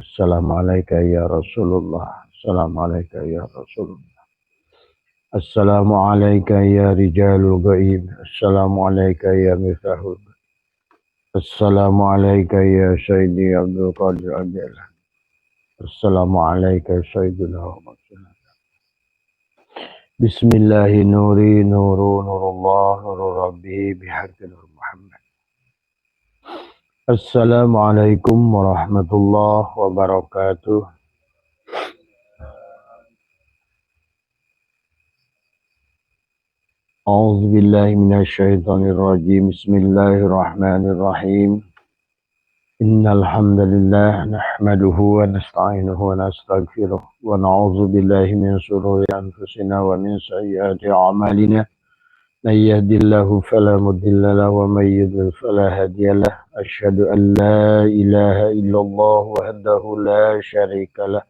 Assalamualaikum ya Rasulullah. Assalamualaikum ya Rasulullah. Assalamualaikum ya Rijalul Gaib. Assalamualaikum ya Miftahul. Assalamualaikum ya Sayyidi Abdul Qadir Abdillah. Assalamualaikum Sayyidina Muhammad. Bismillahi nuri nuru nurullah nuru rabbi bihaqqi nur Muhammad. Assalamualaikum warahmatullahi wabarakatuh. A'udzu billahi minasyaitonir rajim. Bismillahirrahmanirrahim. Innal hamdalillah nahmaduhu wa nasta'inuhu wa nastaghfiruh wa na'udzu billahi min shururi anfusina wa min sayyiati a'malina. May yahdihillahu fala mudilla lahu wa may yudlil fala hadiya lahu. Asyhadu an la ilaha illallah wahdahu la syarika lahu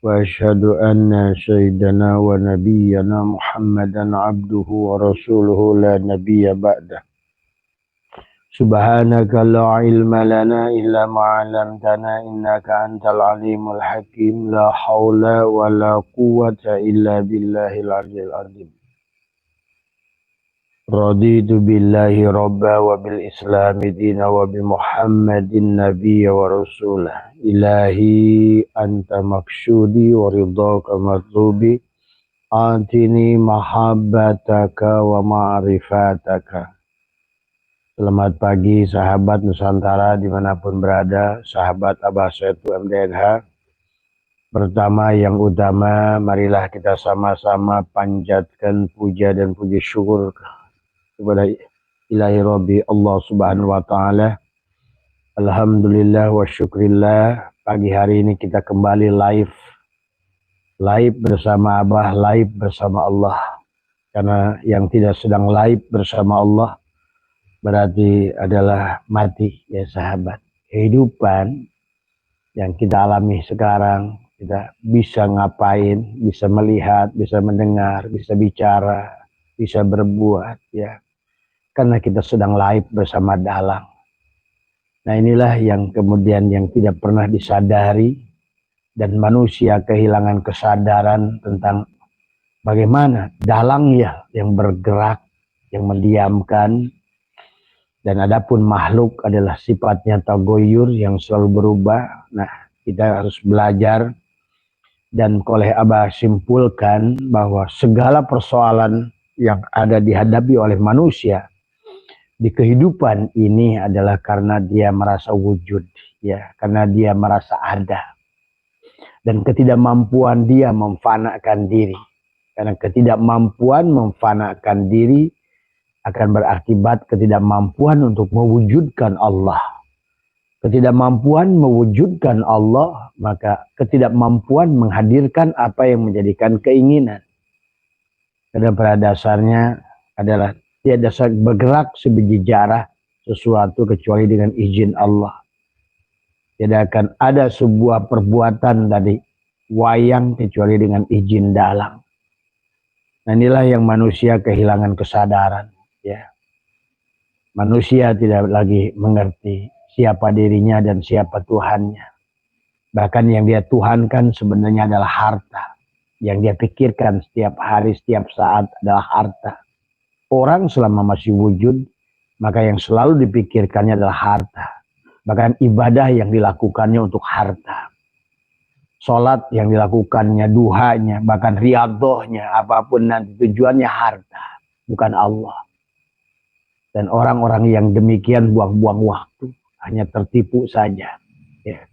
wa asyhadu anna sayyidana wa nabiyyana Muhammadan abduhu wa rasuluhu la nabiyya ba'dah. Subhanaka la ilma lana illa ma 'allamtana innaka antal alimul hakim. La haula wa la quwwata illa billahil aliyyil azim. Raditu billahi rabba wa bil islami dina wa bi Muhammadin nabiyya wa rasulah. Ilahi anta maksudi wa ridhaka matlubi. Atini mahabbataka wa ma'rifataka. Selamat pagi sahabat Nusantara dimanapun berada, sahabat Abah Setu MDNH. Pertama yang utama, marilah kita sama-sama panjatkan puja dan puji syukur kepada Ilahi Rabbi Allah Subhanahu wa Ta'ala. Alhamdulillah wa syukrillah, pagi hari ini kita kembali live bersama Abah, live bersama Allah. Karena yang tidak sedang live bersama Allah berarti adalah mati ya sahabat. Kehidupan yang kita alami sekarang, kita bisa ngapain, bisa melihat, bisa mendengar, bisa bicara, bisa berbuat ya, karena kita sedang live bersama dalang. Nah inilah yang kemudian yang tidak pernah disadari, dan manusia kehilangan kesadaran tentang bagaimana dalang ya yang bergerak, yang mendiamkan. Dan adapun makhluk adalah sifatnya tagoyur yang selalu berubah. Nah, kita harus belajar, dan oleh Abah simpulkan bahwa segala persoalan yang ada dihadapi oleh manusia di kehidupan ini adalah karena dia merasa wujud, ya, karena dia merasa ada, dan ketidakmampuan dia memfanakan diri. Karena ketidakmampuan memfanakan diri akan berakibat ketidakmampuan untuk mewujudkan Allah. Ketidakmampuan mewujudkan Allah, maka ketidakmampuan menghadirkan apa yang menjadikan keinginan. Karena pada dasarnya adalah tiada bergerak sebiji jarah sesuatu kecuali dengan izin Allah. Tidak akan ada sebuah perbuatan dari wayang kecuali dengan izin dalang. Nah inilah yang manusia kehilangan kesadaran. Ya, manusia tidak lagi mengerti siapa dirinya dan siapa Tuhannya. Bahkan yang dia tuhankan sebenarnya adalah harta. Yang dia pikirkan setiap hari, setiap saat adalah harta. Orang selama masih wujud, maka yang selalu dipikirkannya adalah harta. Bahkan ibadah yang dilakukannya untuk harta. Sholat yang dilakukannya, duhanya, bahkan riadohnya, apapun nanti tujuannya harta, bukan Allah. Dan orang-orang yang demikian buang-buang waktu, hanya tertipu saja. Ya.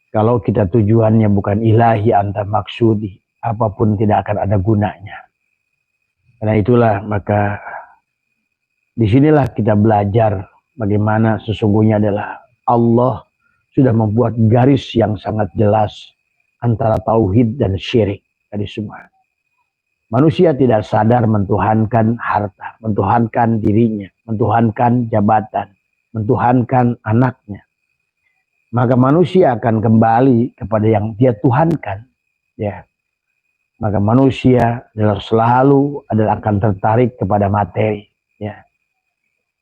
Kalau kita tujuannya bukan ilahi anta maksudi, apapun tidak akan ada gunanya. Karena itulah maka disinilah kita belajar bagaimana sesungguhnya adalah Allah sudah membuat garis yang sangat jelas antara tauhid dan syirik tadi semua. Manusia tidak sadar mentuhankan harta, mentuhankan dirinya, mentuhankan jabatan, mentuhankan anaknya. Maka manusia akan kembali kepada yang dia tuhankan. Ya. Maka manusia selalu akan tertarik kepada materi. Ya.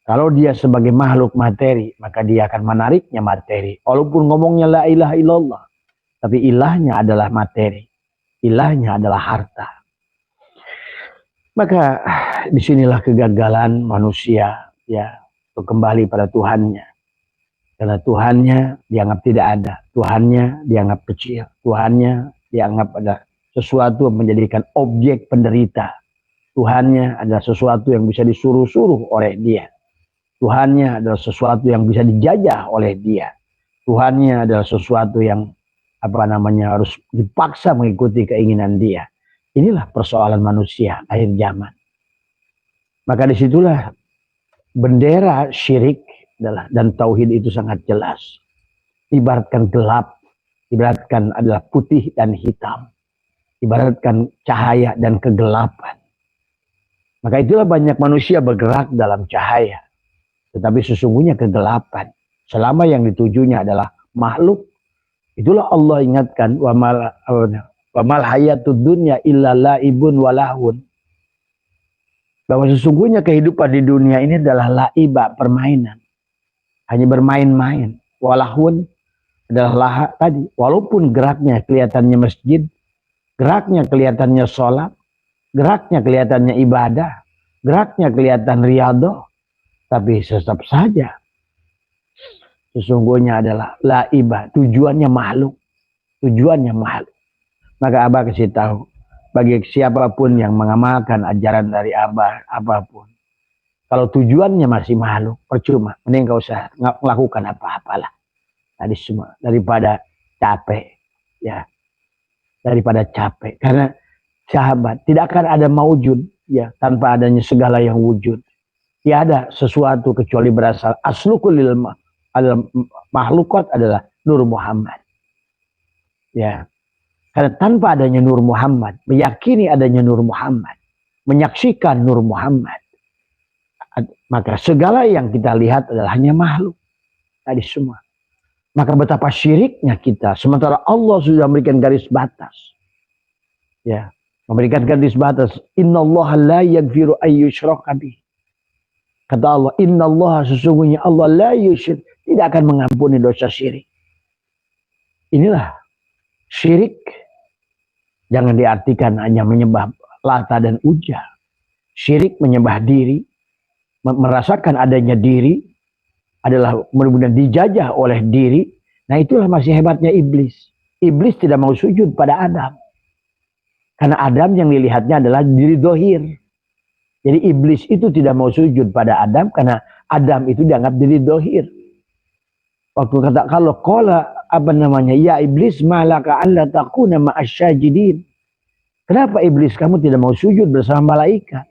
Kalau dia sebagai makhluk materi, maka dia akan menariknya materi. Walaupun ngomongnya la ilaha illallah, Tapi ilahnya adalah materi. Ilahnya adalah harta. Maka disinilah kegagalan manusia ya untuk kembali pada Tuhannya. Karena Tuhannya dianggap tidak ada. Tuhannya dianggap kecil. Tuhannya dianggap ada sesuatu yang menjadikan objek penderita. Tuhannya adalah sesuatu yang bisa disuruh-suruh oleh dia. Tuhannya adalah sesuatu yang bisa dijajah oleh dia. Tuhannya adalah sesuatu yang harus dipaksa mengikuti keinginan dia. Inilah persoalan manusia akhir zaman. Maka disitulah bendera syirik dan tauhid itu sangat jelas. Ibaratkan gelap, ibaratkan adalah putih dan hitam. Ibaratkan cahaya dan kegelapan. Maka itulah banyak manusia bergerak dalam cahaya. Tetapi sesungguhnya kegelapan. Selama yang ditujunya adalah makhluk. Itulah Allah ingatkan. Wa mal hayatud dunya illa laibun walahun. Bahwa sesungguhnya kehidupan di dunia ini adalah laiba, permainan. Hanya bermain-main. Walahun adalah laha tadi. Walaupun geraknya kelihatannya masjid. Geraknya kelihatannya sholat. Geraknya kelihatannya ibadah. Geraknya kelihatan riyadhah. Tapi tetap saja sesungguhnya adalah laibah. Tujuannya makhluk. Tujuannya makhluk. Maka Abah kasih tahu. Bagi siapapun yang mengamalkan ajaran dari Abah. Apapun. Kalau tujuannya masih makhluk. Percuma. Mending gak usah melakukan apa-apalah. Tadi semua. Daripada capek. Ya. Daripada capek. Karena sahabat. Tidak akan ada maujud. Ya. Tanpa adanya segala yang wujud. Tiada sesuatu kecuali berasal aslukul ilma. Makhlukat adalah Nur Muhammad. Ya. Karena tanpa adanya Nur Muhammad, meyakini adanya Nur Muhammad, menyaksikan Nur Muhammad, maka segala yang kita lihat adalah hanya makhluk. Tadi semua. Maka betapa syiriknya kita. Sementara Allah sudah memberikan garis batas. Ya. Memberikan garis batas. Innallaha la yaghfiru ayyushraka bih. Kata Allah, Inna Allah sesungguhnya Allah la yusyrik, tidak akan mengampuni dosa syirik. Inilah syirik. Jangan diartikan hanya menyembah Lata dan Uzza. Syirik menyembah diri, merasakan adanya diri, adalah kemudian dijajah oleh diri. Nah itulah masih hebatnya iblis. Iblis tidak mau sujud pada Adam. Karena Adam yang dilihatnya adalah diri dohir. Jadi iblis itu tidak mau sujud pada Adam karena Adam itu dianggap diri dohir. Waktu kata kalau ya iblis malaka alla takuna ma'asyajidin. Kenapa iblis kamu tidak mau sujud bersama malaikat?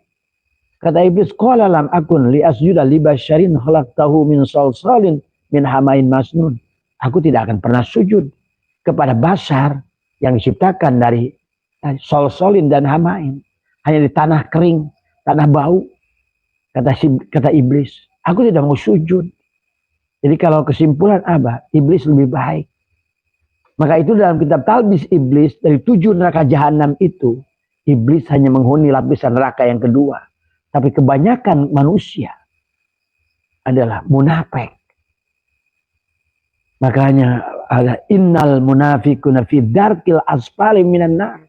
Kata iblis qala lam akun li asjuda li basyarin khalaqtahu min salsalin min hamain masnun. Aku tidak akan pernah sujud kepada basar yang diciptakan dari salsalin dan hamain. Hanya di tanah kering. Tanah bau, kata iblis, aku tidak mau sujud. Jadi kalau kesimpulan Abah, iblis lebih baik. Maka itu dalam kitab Talbis Iblis, dari 7 neraka jahanam itu, iblis hanya menghuni lapisan neraka yang kedua. Tapi kebanyakan manusia adalah munafik. Makanya ada innal munafiquna fi darkil asfali minan nar.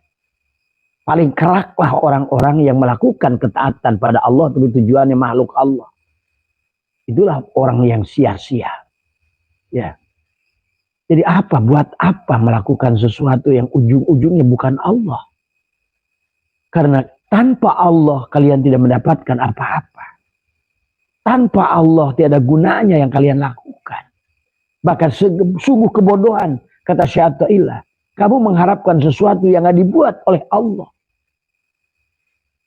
Paling keraklah orang-orang yang melakukan ketaatan pada Allah tapi tujuannya makhluk Allah. Itulah orang yang sia-sia. Ya. Jadi buat apa melakukan sesuatu yang ujung-ujungnya bukan Allah? Karena tanpa Allah kalian tidak mendapatkan apa-apa. Tanpa Allah tiada gunanya yang kalian lakukan. Bahkan sungguh kebodohan, kata Syai'illah. Kamu mengharapkan sesuatu yang dibuat oleh Allah.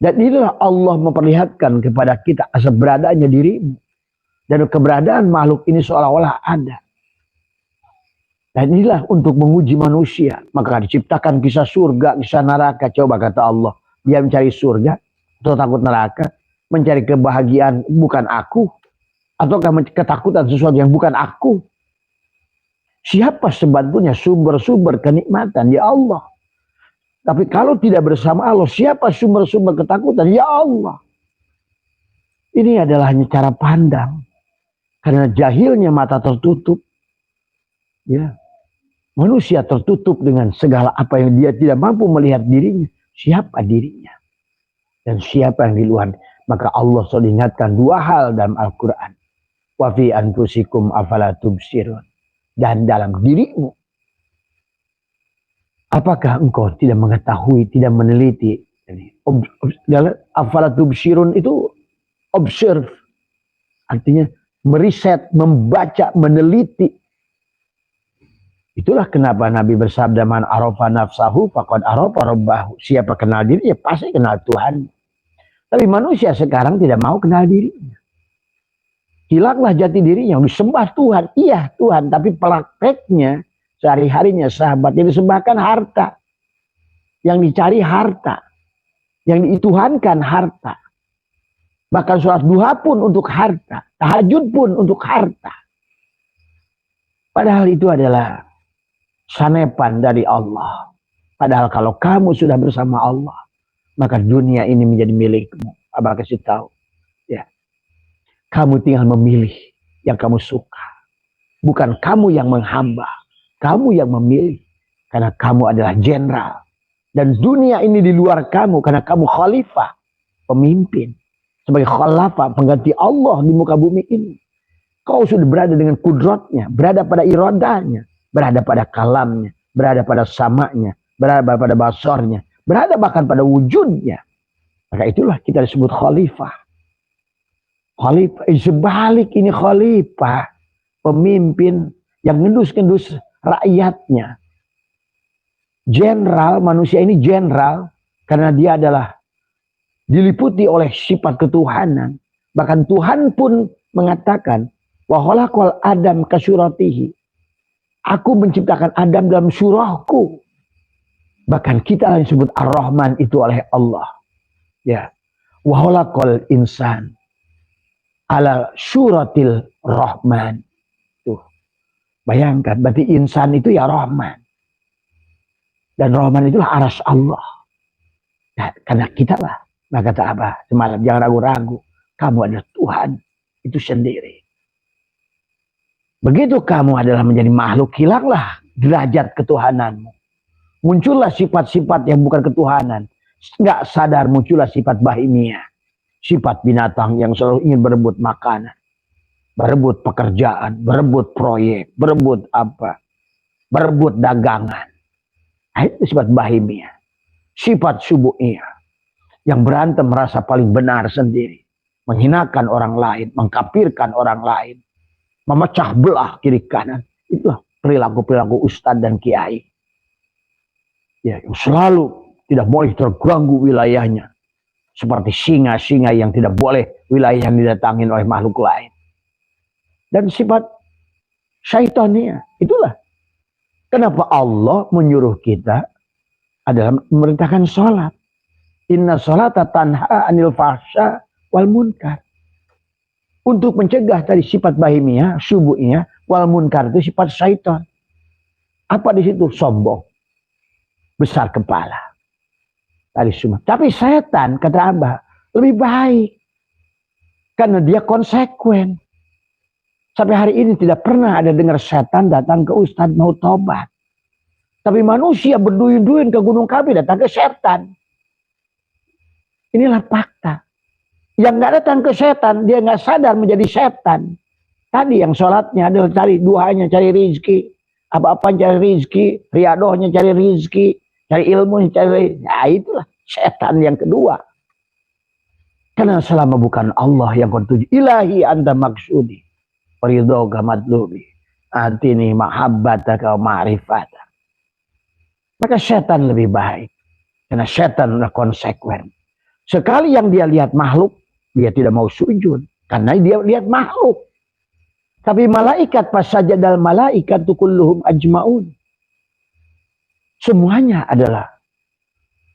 Dan inilah Allah memperlihatkan kepada kita asal beradanya dirimu. Dan keberadaan makhluk ini seolah-olah ada. Dan inilah untuk menguji manusia. Maka diciptakan kisah surga, kisah neraka. Coba kata Allah. Dia mencari surga atau takut neraka. Mencari kebahagiaan bukan aku. Ataukah ketakutan sesuatu yang bukan aku. Siapa sebetulnya sumber-sumber kenikmatan? Ya Allah. Tapi kalau tidak bersama Allah, siapa sumber-sumber ketakutan? Ya Allah. Ini adalah hanya cara pandang. Karena jahilnya mata tertutup. Ya. Manusia tertutup dengan segala apa yang dia tidak mampu melihat dirinya. Siapa dirinya? Dan siapa yang di luar? Maka Allah sudah ingatkan dua hal dalam Al-Quran. Wa fi anfusikum afala tubsirun. Dan dalam dirimu, apakah engkau tidak mengetahui, tidak meneliti? Afala tubsirun itu observe. Artinya meriset, membaca, meneliti. Itulah kenapa Nabi bersabda, man arafa nafsahu faqad arafa rabbahu. Siapa kenal diri, ya pasti kenal Tuhan. Tapi manusia sekarang tidak mau kenal dirinya. Hilanglah jati dirinya, disembah Tuhan. Iya Tuhan, tapi prakteknya sehari-harinya sahabat yang disembahkan harta. Yang dicari harta. Yang dituhankan harta. Bahkan sholat duha pun untuk harta. Tahajud pun untuk harta. Padahal itu adalah sanepan dari Allah. Padahal kalau kamu sudah bersama Allah, maka dunia ini menjadi milikmu. Abah kasih tahu. Ya. Kamu tinggal memilih yang kamu suka. Bukan kamu yang menghamba. Kamu yang memilih. Karena kamu adalah jenderal. Dan dunia ini di luar kamu. Karena kamu khalifah. Pemimpin. Sebagai khalifah, pengganti Allah di muka bumi ini. Kau sudah berada dengan kudratnya. Berada pada iradahnya. Berada pada kalamnya. Berada pada samanya. Berada pada basornya. Berada bahkan pada wujudnya. Maka itulah kita disebut khalifah. Khalifah, sebalik ini khalifah, pemimpin yang ngendus-ngendus rakyatnya. Jenderal, manusia ini jenderal karena dia adalah diliputi oleh sifat ketuhanan. Bahkan Tuhan pun mengatakan, wa khalaqal Adam kasuratihi. Aku menciptakan Adam dalam surahku. Bahkan kita yang disebut Ar-Rahman itu oleh Allah. Ya. Wa khalaqal insan ala suratil Rahman. Tuh. Bayangkan, berarti insan itu ya Rahman. Dan Rahman itulah aras Allah. Nah, karena kita lah. Nah kata Abah semalam, jangan ragu-ragu. Kamu adalah Tuhan itu sendiri. Begitu kamu adalah menjadi makhluk, hilanglah derajat ketuhananmu. Muncullah sifat-sifat yang bukan ketuhanan. Nggak sadar muncullah sifat bahimia. Sifat binatang yang selalu ingin berebut makanan. Berebut pekerjaan, berebut proyek, berebut apa. Berebut dagangan. Nah, itu sifat bahimia. Sifat subuhiyah. Yang berantem merasa paling benar sendiri. Menghinakan orang lain, mengkafirkan orang lain. Memecah belah kiri kanan. Itulah perilaku-perilaku ustadz dan kiai. Ya, yang selalu tidak boleh terganggu wilayahnya. Seperti singa-singa yang tidak boleh wilayah yang didatangin oleh makhluk lain. Dan sifat syaitannya. Itulah. Kenapa Allah menyuruh kita adalah memerintahkan sholat. Inna sholata tanha anil fahsya wal munkar. Untuk mencegah tadi sifat bahimiyah, subuhnya, wal munkar itu sifat syaitan. Apa di situ? Sombong. Besar kepala. Tadi semua. Tapi setan, kata Abah, lebih baik. Karena dia konsekuen. Sampai hari ini tidak pernah ada dengar setan datang ke ustadz mau tobat. Tapi manusia berduyun-duyun ke Gunung Kawi datang ke setan. Inilah fakta. Yang nggak datang ke setan, dia nggak sadar menjadi setan. Tadi yang sholatnya adalah cari duhanya, cari rizki. Apa-apa cari rizki, riadohnya cari rizki. Cari ilmu, cari, ya itulah setan yang kedua. Karena selama bukan Allah yang kau tuju, ilahi anta maksudi, ridhoka madlubi, atini mahabbataka ma'rifata. Maka setan lebih baik. Karena setan adalah konsekuen. Sekali yang dia lihat makhluk, dia tidak mau sujud. Karena dia lihat makhluk. Tapi malaikat pas saja dalam malaikat kulluhum ajmaun. Semuanya adalah.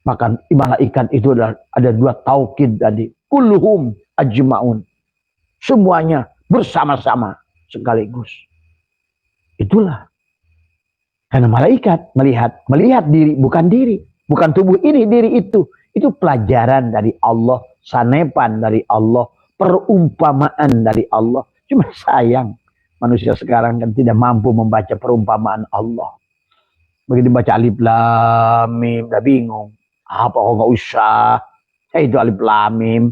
Maka malaikat itu ada dua taukid tadi. Kulluhum ajmaun. Semuanya bersama-sama sekaligus. Itulah. Karena malaikat melihat diri, bukan diri. Bukan tubuh ini, diri itu. Itu pelajaran dari Allah. Sanepan dari Allah. Perumpamaan dari Allah. Cuma sayang. Manusia sekarang kan tidak mampu membaca perumpamaan Allah. Begitu baca alif lam mim, udah bingung. Apa kok nggak usah? Itu alif lam mim,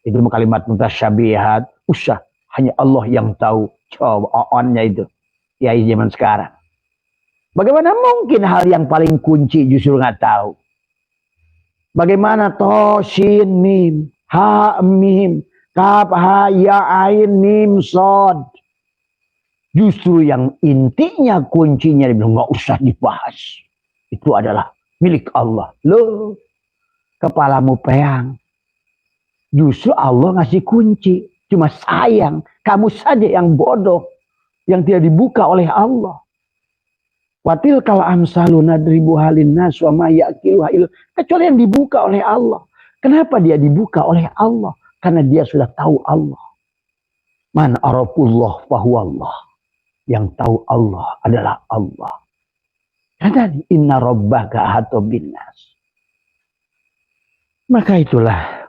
itu kalimat mutasyabihat. Usah, hanya Allah yang tahu. Coba onnya itu. Ya zaman sekarang. Bagaimana mungkin hal yang paling kunci justru nggak tahu? Bagaimana to shin mim, ha mim, kaf ha ya ain mim sod. Justru yang intinya kuncinya nggak usah dibahas. Itu adalah milik Allah. Loh, kepalamu peang. Justru Allah ngasih kunci. Cuma sayang, kamu saja yang bodoh. Yang tidak dibuka oleh Allah. Watil kal amsalu nadribu halin nas wa ma yaqiluha illa, kecuali yang dibuka oleh Allah. Kenapa dia dibuka oleh Allah? Karena dia sudah tahu Allah. Man arafullah fahuwallah. Yang tahu Allah adalah Allah. Karena inna rabbaka ahata binnas. Maka itulah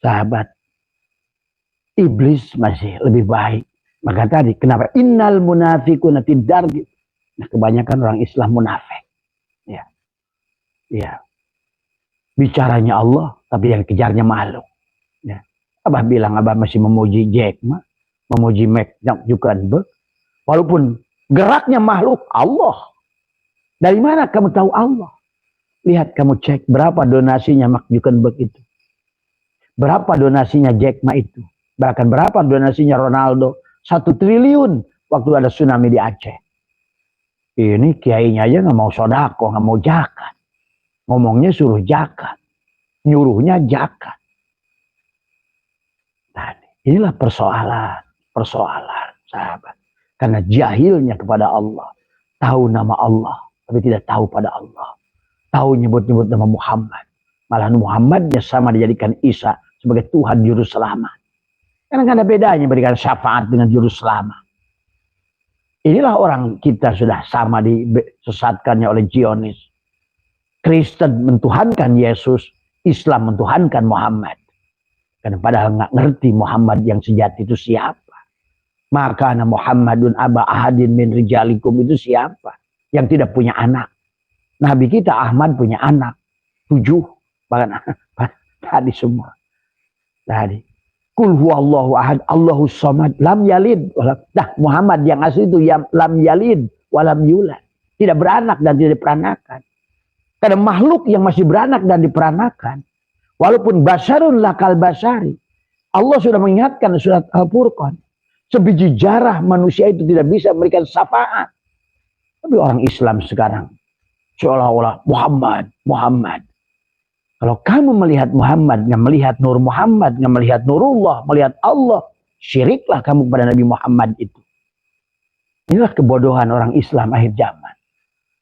sahabat, iblis masih lebih baik. Maka tadi kenapa innal munafiquna fid darki. Nah, kebanyakan orang Islam munafik. Ya. Ya. Bicaranya Allah tapi yang kejarnya makhluk. Ya. Abah bilang abah masih memuji Jack Ma, memuji Mark Zuckerberg, walaupun geraknya makhluk Allah. Dari mana kamu tahu Allah? Lihat, kamu cek berapa donasinya Mark Zuckerberg itu, berapa donasinya Jack Ma itu, bahkan berapa donasinya Ronaldo. 1 triliun waktu ada tsunami di Aceh. Ini kiainya aja nggak mau sodako, nggak mau zakat, ngomongnya suruh zakat, nyuruhnya zakat. Nah, inilah persoalan sahabat. Karena jahilnya kepada Allah. Tahu nama Allah, tapi tidak tahu pada Allah. Tahu nyebut-nyebut nama Muhammad. Malah Muhammadnya sama dijadikan Isa sebagai Tuhan Juru Selamat. Karena nggak ada bedanya berikan syafaat dengan Juru Selamat. Inilah orang kita sudah sama disesatkannya oleh Zionis. Kristen mentuhankan Yesus, Islam mentuhankan Muhammad. Karena padahal nggak ngerti Muhammad yang sejati itu siapa. Maka Muhammadun aba ahadin min rijalikum itu siapa? Yang tidak punya anak. Nabi kita Ahmad punya anak 7, bahkan tadi semua. Tadi Kul huwallahu ahad Allahus samad lam yalid. Nah, Muhammad yang asli itu yang lam yalid walam yulad. Tidak beranak dan tidak diperanakan. Karena makhluk yang masih beranak dan diperanakan, walaupun basarun lakal basari, Allah sudah mengingatkan surat Al-Furqan, sebiji jarah manusia itu tidak bisa memberikan syafaat. Tapi orang Islam sekarang seolah-olah Muhammad. Kalau kamu melihat Muhammad, nggak melihat Nur Muhammad, nggak melihat Nurullah, melihat Allah, syiriklah kamu kepada Nabi Muhammad itu. Inilah kebodohan orang Islam akhir zaman.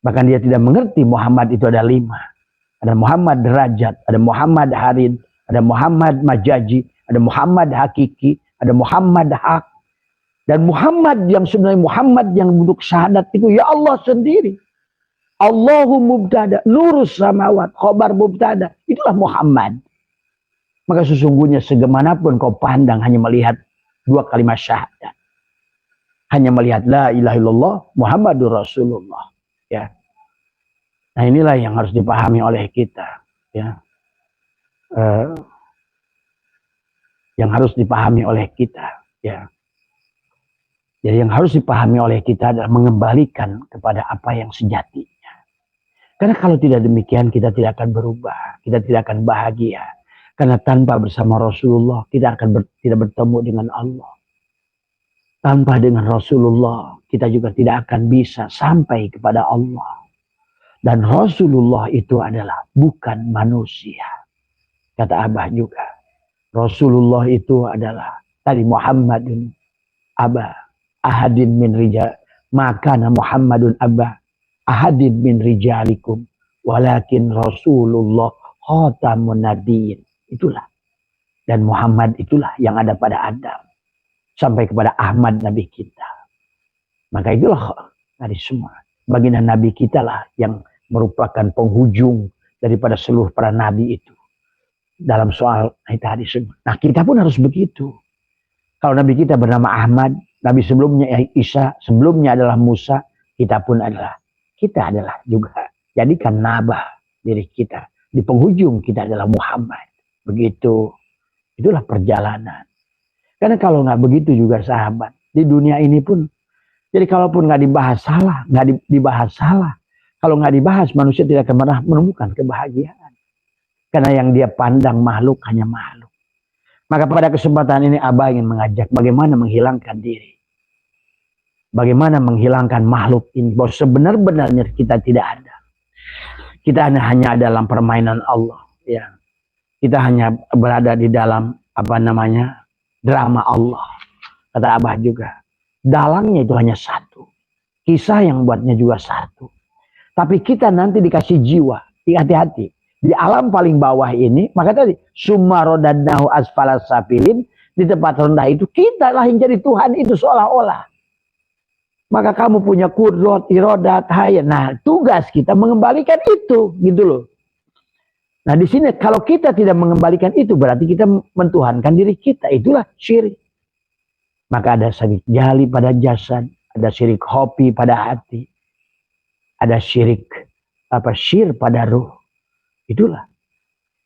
Bahkan dia tidak mengerti Muhammad itu ada 5. Ada Muhammad derajat, ada Muhammad harid, ada Muhammad majaji, ada Muhammad hakiki, ada Muhammad hak. Dan Muhammad yang sebenarnya Muhammad yang bentuk syahadat itu ya Allah sendiri. Allahu mubtada, nurus samawat, khobar mubtada. Itulah Muhammad. Maka sesungguhnya segemanapun kau pandang hanya melihat 2 kalimat syahadat. Hanya melihat la ilaha illallah Muhammadur Rasulullah. Ya. Nah, inilah yang harus dipahami oleh kita. Ya. Yang harus dipahami oleh kita. Ya. Jadi yang harus dipahami oleh kita adalah mengembalikan kepada apa yang sejati. Karena kalau tidak demikian kita tidak akan berubah, kita tidak akan bahagia. Karena tanpa bersama Rasulullah kita akan tidak bertemu dengan Allah. Tanpa dengan Rasulullah kita juga tidak akan bisa sampai kepada Allah. Dan Rasulullah itu adalah bukan manusia. Kata Abah juga. Rasulullah itu adalah tadi Muhammadun Abah ahadin min rijal. Maka Muhammadun Abah ahadin min rijalikum walakin Rasulullah khatamun nabiyyin. Itulah. Dan Muhammad itulah yang ada pada Adam sampai kepada Ahmad Nabi kita. Maka itulah dari semua. Baginda Nabi kita lah yang merupakan penghujung daripada seluruh para nabi itu. Dalam soal tadi semua. Nah, kita pun harus begitu. Kalau Nabi kita bernama Ahmad, Nabi sebelumnya Isa, sebelumnya adalah Musa, kita pun adalah kita adalah juga jadikan nabah diri kita. Di penghujung kita adalah Muhammad. Begitu. Itulah perjalanan. Karena kalau nggak begitu juga sahabat, di dunia ini pun, jadi kalaupun nggak dibahas salah, nggak dibahas salah, kalau nggak dibahas manusia tidak akan pernah menemukan kebahagiaan. Karena yang dia pandang makhluk hanya makhluk. Maka pada kesempatan ini Abah ingin mengajak bagaimana menghilangkan diri. Bagaimana menghilangkan makhluk ini. Bahwa sebenar-benarnya kita tidak ada. Kita hanya dalam permainan Allah. Ya. Kita hanya berada di dalam drama Allah. Kata Abah juga. Dalangnya itu hanya satu. Kisah yang buatnya juga satu. Tapi kita nanti dikasih jiwa. Hati-hati. Di alam paling bawah ini, maka tadi summa rodadnahu asfala safilin, di tempat rendah itu kita lah yang jadi Tuhan itu seolah-olah. Maka kamu punya kudrat, irodat, hayat. Nah, tugas kita mengembalikan itu, gitu loh. Nah, di sini kalau kita tidak mengembalikan itu berarti kita mentuhankan diri kita. Itulah syirik. Maka ada syirik jali pada jasad, ada syirik hobi pada hati, ada syirik syir pada ruh. Itulah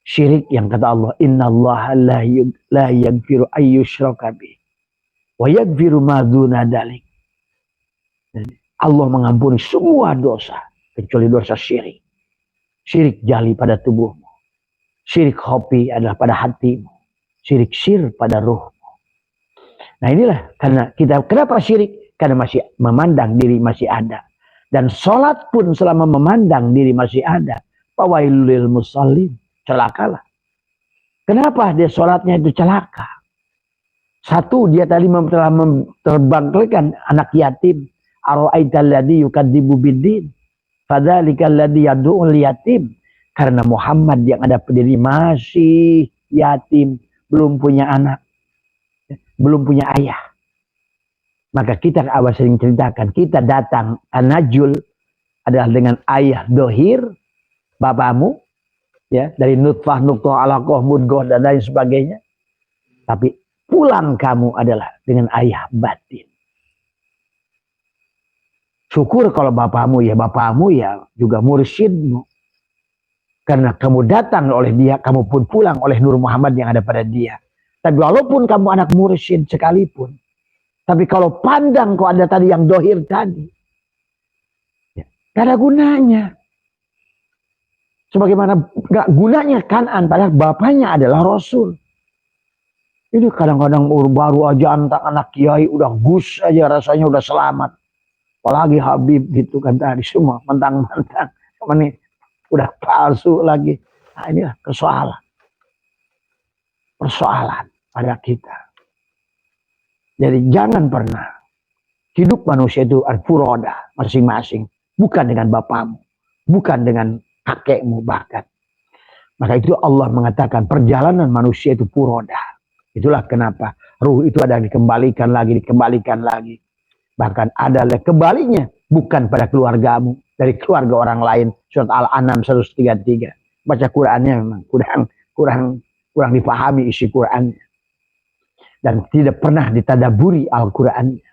syirik yang kata Allah, innallaha la yaghfiru ayyushraka bih wa yaghfiru ma dzuna dzalik. Allah mengampuni semua dosa kecuali dosa syirik. Syirik jali pada tubuhmu. Syirik hobi adalah pada hatimu. Syirik syir pada ruhmu. Nah inilah karena kita kenapa syirik? Karena masih memandang diri masih ada. Dan sholat pun selama memandang diri masih ada. Fawailul musallin, celakalah. Kenapa dia sholatnya itu celaka? Satu, dia tadi telah terbangkitkan anak yatim. Ara'aital ladzi yukadzibu biddin, fadzalikal ladzi yad'ul yatim. Karena Muhammad yang ada pendiri masih yatim, belum punya anak, belum punya ayah. Maka kita Abah sering ceritakan, kita datang An-Najul adalah dengan ayah dohir, bapamu, ya, dari nutfah, nuqtah, alaqah, mudghah dan lain sebagainya. Tapi pulang kamu adalah dengan ayah batin. Syukur kalau bapamu ya juga mursyidmu. Karena kamu datang oleh dia, kamu pun pulang oleh Nur Muhammad yang ada pada dia. Tapi walaupun kamu anak mursyid sekalipun, tapi kalau pandang kau ada tadi yang dohir tadi, ya, gak ada gunanya. Sebagaimana gak gunanya Kan'an, padahal bapaknya adalah Rasul. Ini kadang-kadang baru aja anak kiai udah gus aja rasanya udah selamat. Apalagi Habib gitu kan tadi semua mentang-mentang. Ini udah palsu lagi. Nah inilah persoalan pada kita. Jadi jangan pernah hidup manusia itu al-furoda masing-masing. Bukan dengan bapamu. Bukan dengan kakekmu bahkan. Maka itu Allah mengatakan perjalanan manusia itu furoda. Itulah kenapa ruh itu ada dikembalikan lagi. Bahkan ada kembalinya bukan pada keluargamu, dari keluarga orang lain. Surat Al-An'am 133. Baca Qur'annya memang kurang dipahami isi Qur'annya. Dan tidak pernah ditadaburi Al-Qur'annya.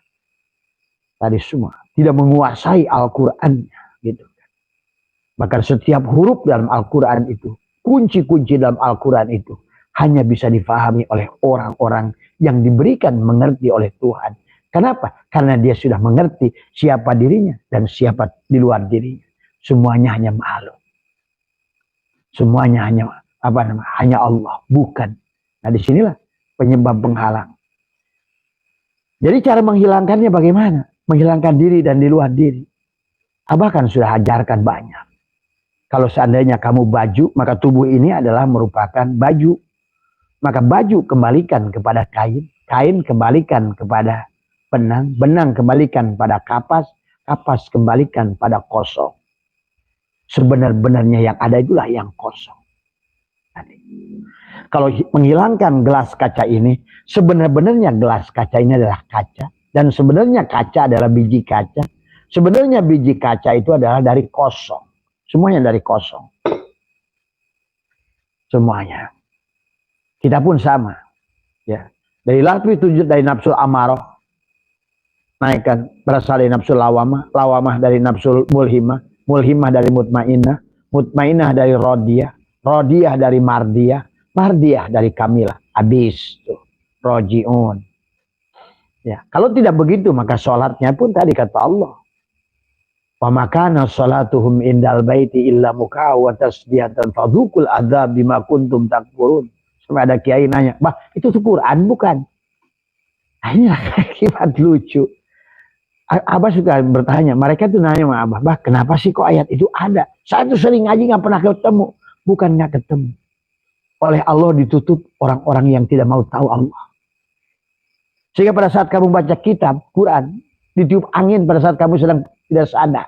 Tadi semua tidak menguasai Al-Qur'annya gitu. Bahkan setiap huruf dalam Al-Quran itu, kunci-kunci dalam Al-Quran itu hanya bisa difahami oleh orang-orang yang diberikan mengerti oleh Tuhan. Kenapa? Karena dia sudah mengerti siapa dirinya dan siapa di luar dirinya. Semuanya hanya makhluk. Semuanya hanya Allah, bukan. Nah disinilah penyebab penghalang. Jadi cara menghilangkannya bagaimana? Menghilangkan diri dan di luar diri. Abah kan sudah ajarkan banyak. Kalau seandainya kamu baju, maka tubuh ini adalah merupakan baju. Maka baju kembalikan kepada kain. Kain kembalikan kepada benang. Benang kembalikan pada kapas. Kapas kembalikan pada kosong. Sebenar-benarnya yang ada itulah yang kosong. Kalau menghilangkan gelas kaca ini, sebenar-benarnya gelas kaca ini adalah kaca. Dan sebenarnya kaca adalah biji kaca. Sebenarnya biji kaca itu adalah dari kosong. Semuanya dari kosong. Semuanya. Kita pun sama. Ya. Dari latwi tujuh dari nafsu amarah. Naikkan berasal dari nafsu lawamah. Lawamah dari nafsu mulhimah. mulhimah dari mutmainah, mutmainah dari rodiyah, rodiyah dari mardiyah, mardiyah dari kamilah. Habis tuh, rojiun. Ya, kalau tidak begitu maka sholatnya pun tadi kata Allah, wa makana sholatuhum indal baiti illa muka'a wa tasbihatan fadzuqul adzab bima kuntum takfurun. Sampai ada kiai nanya, "Bah, itu tuh Quran bukan?" Hanya akibat lucu. Abah suka bertanya, mereka tuh nanya sama Abah, "Bah, kenapa sih kok ayat itu ada? Saya tuh sering ngaji nggak pernah ketemu." Bukan nggak ketemu. Oleh Allah ditutup orang-orang yang tidak mau tahu Allah. Sehingga pada saat kamu baca kitab Quran, ditiup angin pada saat kamu sedang tidak sadar.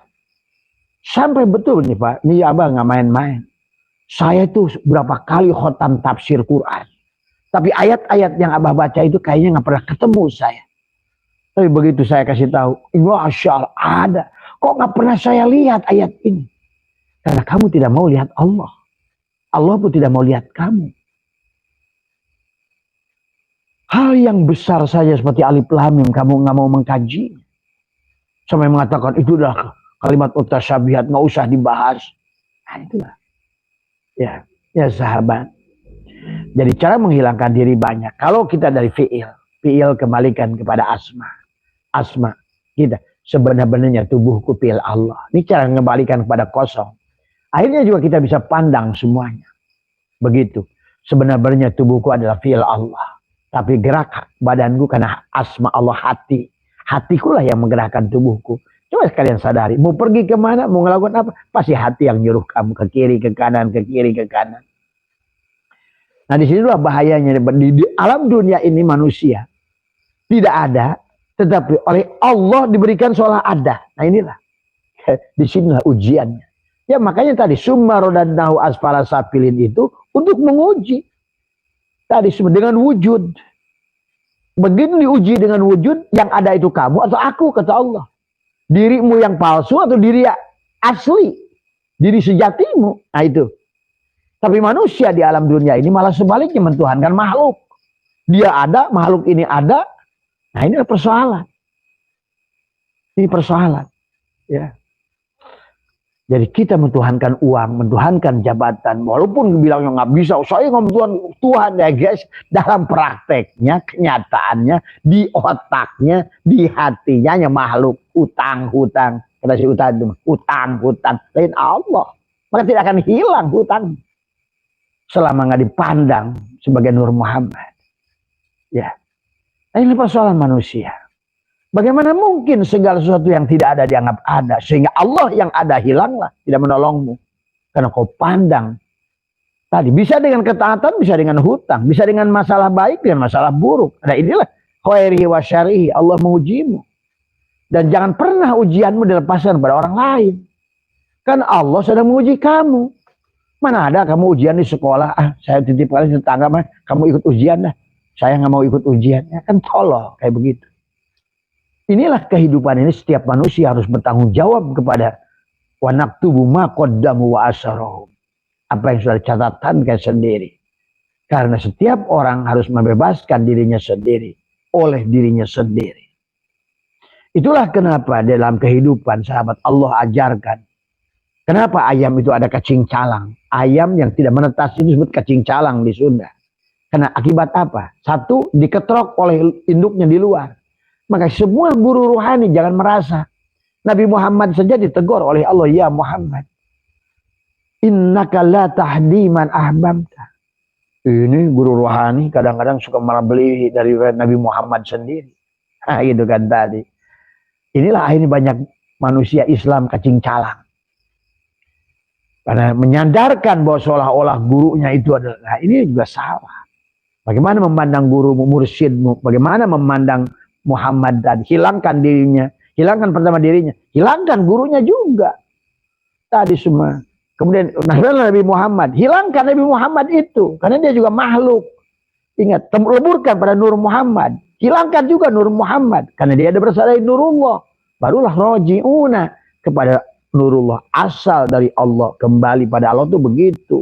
Sampai betul nih Pak, ini Abah nggak main-main. Saya itu berapa kali khotam tafsir Quran. Tapi ayat-ayat yang Abah baca itu kayaknya nggak pernah ketemu saya. Tapi begitu saya kasih tahu, Masya Allah ada. Kok nggak pernah saya lihat ayat ini? Karena kamu tidak mau lihat Allah. Allah pun tidak mau lihat kamu. Hal yang besar saja seperti alif lam mim kamu nggak mau mengkaji. Sampai mengatakan itu dah kalimat mutasyabihat nggak usah dibahas. Nah, itulah. Ya sahabat. Jadi cara menghilangkan diri banyak. Kalau kita dari fi'il kembalikan kepada asma. Asma kita sebenarnya tubuhku fi'il Allah. Ini cara mengembalikan kepada kosong. Akhirnya juga kita bisa pandang semuanya. Begitu. Sebenarnya tubuhku adalah fi'il Allah. Tapi gerak badanku karena asma Allah hati. Hatiku lah yang menggerakkan tubuhku. Coba sekalian sadari. Mau pergi kemana, mau ngelakukan apa. Pasti hati yang nyuruh kamu ke kiri, ke kanan, ke kiri, ke kanan. Nah disinilah bahayanya. Di alam dunia ini manusia. Tidak ada. Tetapi oleh Allah diberikan seolah ada. Nah inilah. Disinilah ujiannya. Ya makanya tadi. Summa rodadnahu asfala safilin itu. Untuk menguji. Tadi dengan wujud. Begitu diuji dengan wujud, yang ada itu kamu atau aku, kata Allah. Dirimu yang palsu atau diri asli. Diri sejatimu. Nah itu. Tapi manusia di alam dunia ini malah sebaliknya mentuhankan makhluk. Dia ada, makhluk ini ada. Nah ini persoalan. Ini persoalan. Ya. Jadi kita mentuhankan uang, mentuhankan jabatan. Walaupun bilangnya nggak bisa, saya nggak Tuhan ya guys. Dalam prakteknya, kenyataannya, di otaknya, di hatinya yang makhluk. Hutang. Kata si utang itu, hutang. Lain Allah. Maka tidak akan hilang hutang. Selama nggak dipandang sebagai Nur Muhammad. Ya. Ini persoalan manusia. Bagaimana mungkin segala sesuatu yang tidak ada dianggap ada. Sehingga Allah yang ada hilanglah. Tidak menolongmu. Karena kau pandang. Tadi bisa dengan ketaatan, bisa dengan hutang. Bisa dengan masalah baik, dengan masalah buruk. Nah inilah. Khairihi wa syarihi. Allah mengujimu. Dan jangan pernah ujianmu dilepaskan pada orang lain. Kan Allah sedang menguji kamu. Mana ada kamu ujian di sekolah. Saya titip kalian tetangga. Kamu ikut ujian dah. Saya nggak mau ikut ujian. Ya kan tolong. Kayak begitu. Inilah kehidupan ini, setiap manusia harus bertanggung jawab kepada wa naktubu ma qaddamu wa asarahum. Apa yang sudah dicatatkan sendiri. Karena setiap orang harus membebaskan dirinya sendiri oleh dirinya sendiri. Itulah kenapa dalam kehidupan sahabat Allah ajarkan. Kenapa ayam itu ada kacing calang? Ayam yang tidak menetas itu disebut kacing calang di Sunda. Karena akibat apa? Satu, diketrok oleh induknya di luar. Maka semua guru ruhani jangan merasa. Nabi Muhammad saja ditegur oleh Allah. Ya Muhammad. Innaka la tahdi man ahbabta. Ini guru ruhani kadang-kadang suka malah beli dari Nabi Muhammad sendiri. Nah gitu kan tadi. Inilah akhirnya banyak manusia Islam kacing calang. Karena menyandarkan bahwa seolah-olah gurunya itu adalah. Nah ini juga salah. Bagaimana memandang gurumu, mursyidmu. Bagaimana memandang Muhammad dan hilangkan dirinya, hilangkan pertama dirinya, hilangkan gurunya juga. Tadi semua. Kemudian Nabi Muhammad, hilangkan Nabi Muhammad itu, karena dia juga makhluk. Ingat, leburkan pada Nur Muhammad, hilangkan juga Nur Muhammad, karena dia ada berasal dari Nurullah. Barulah roji'una kepada Nurullah, asal dari Allah, kembali pada Allah itu begitu.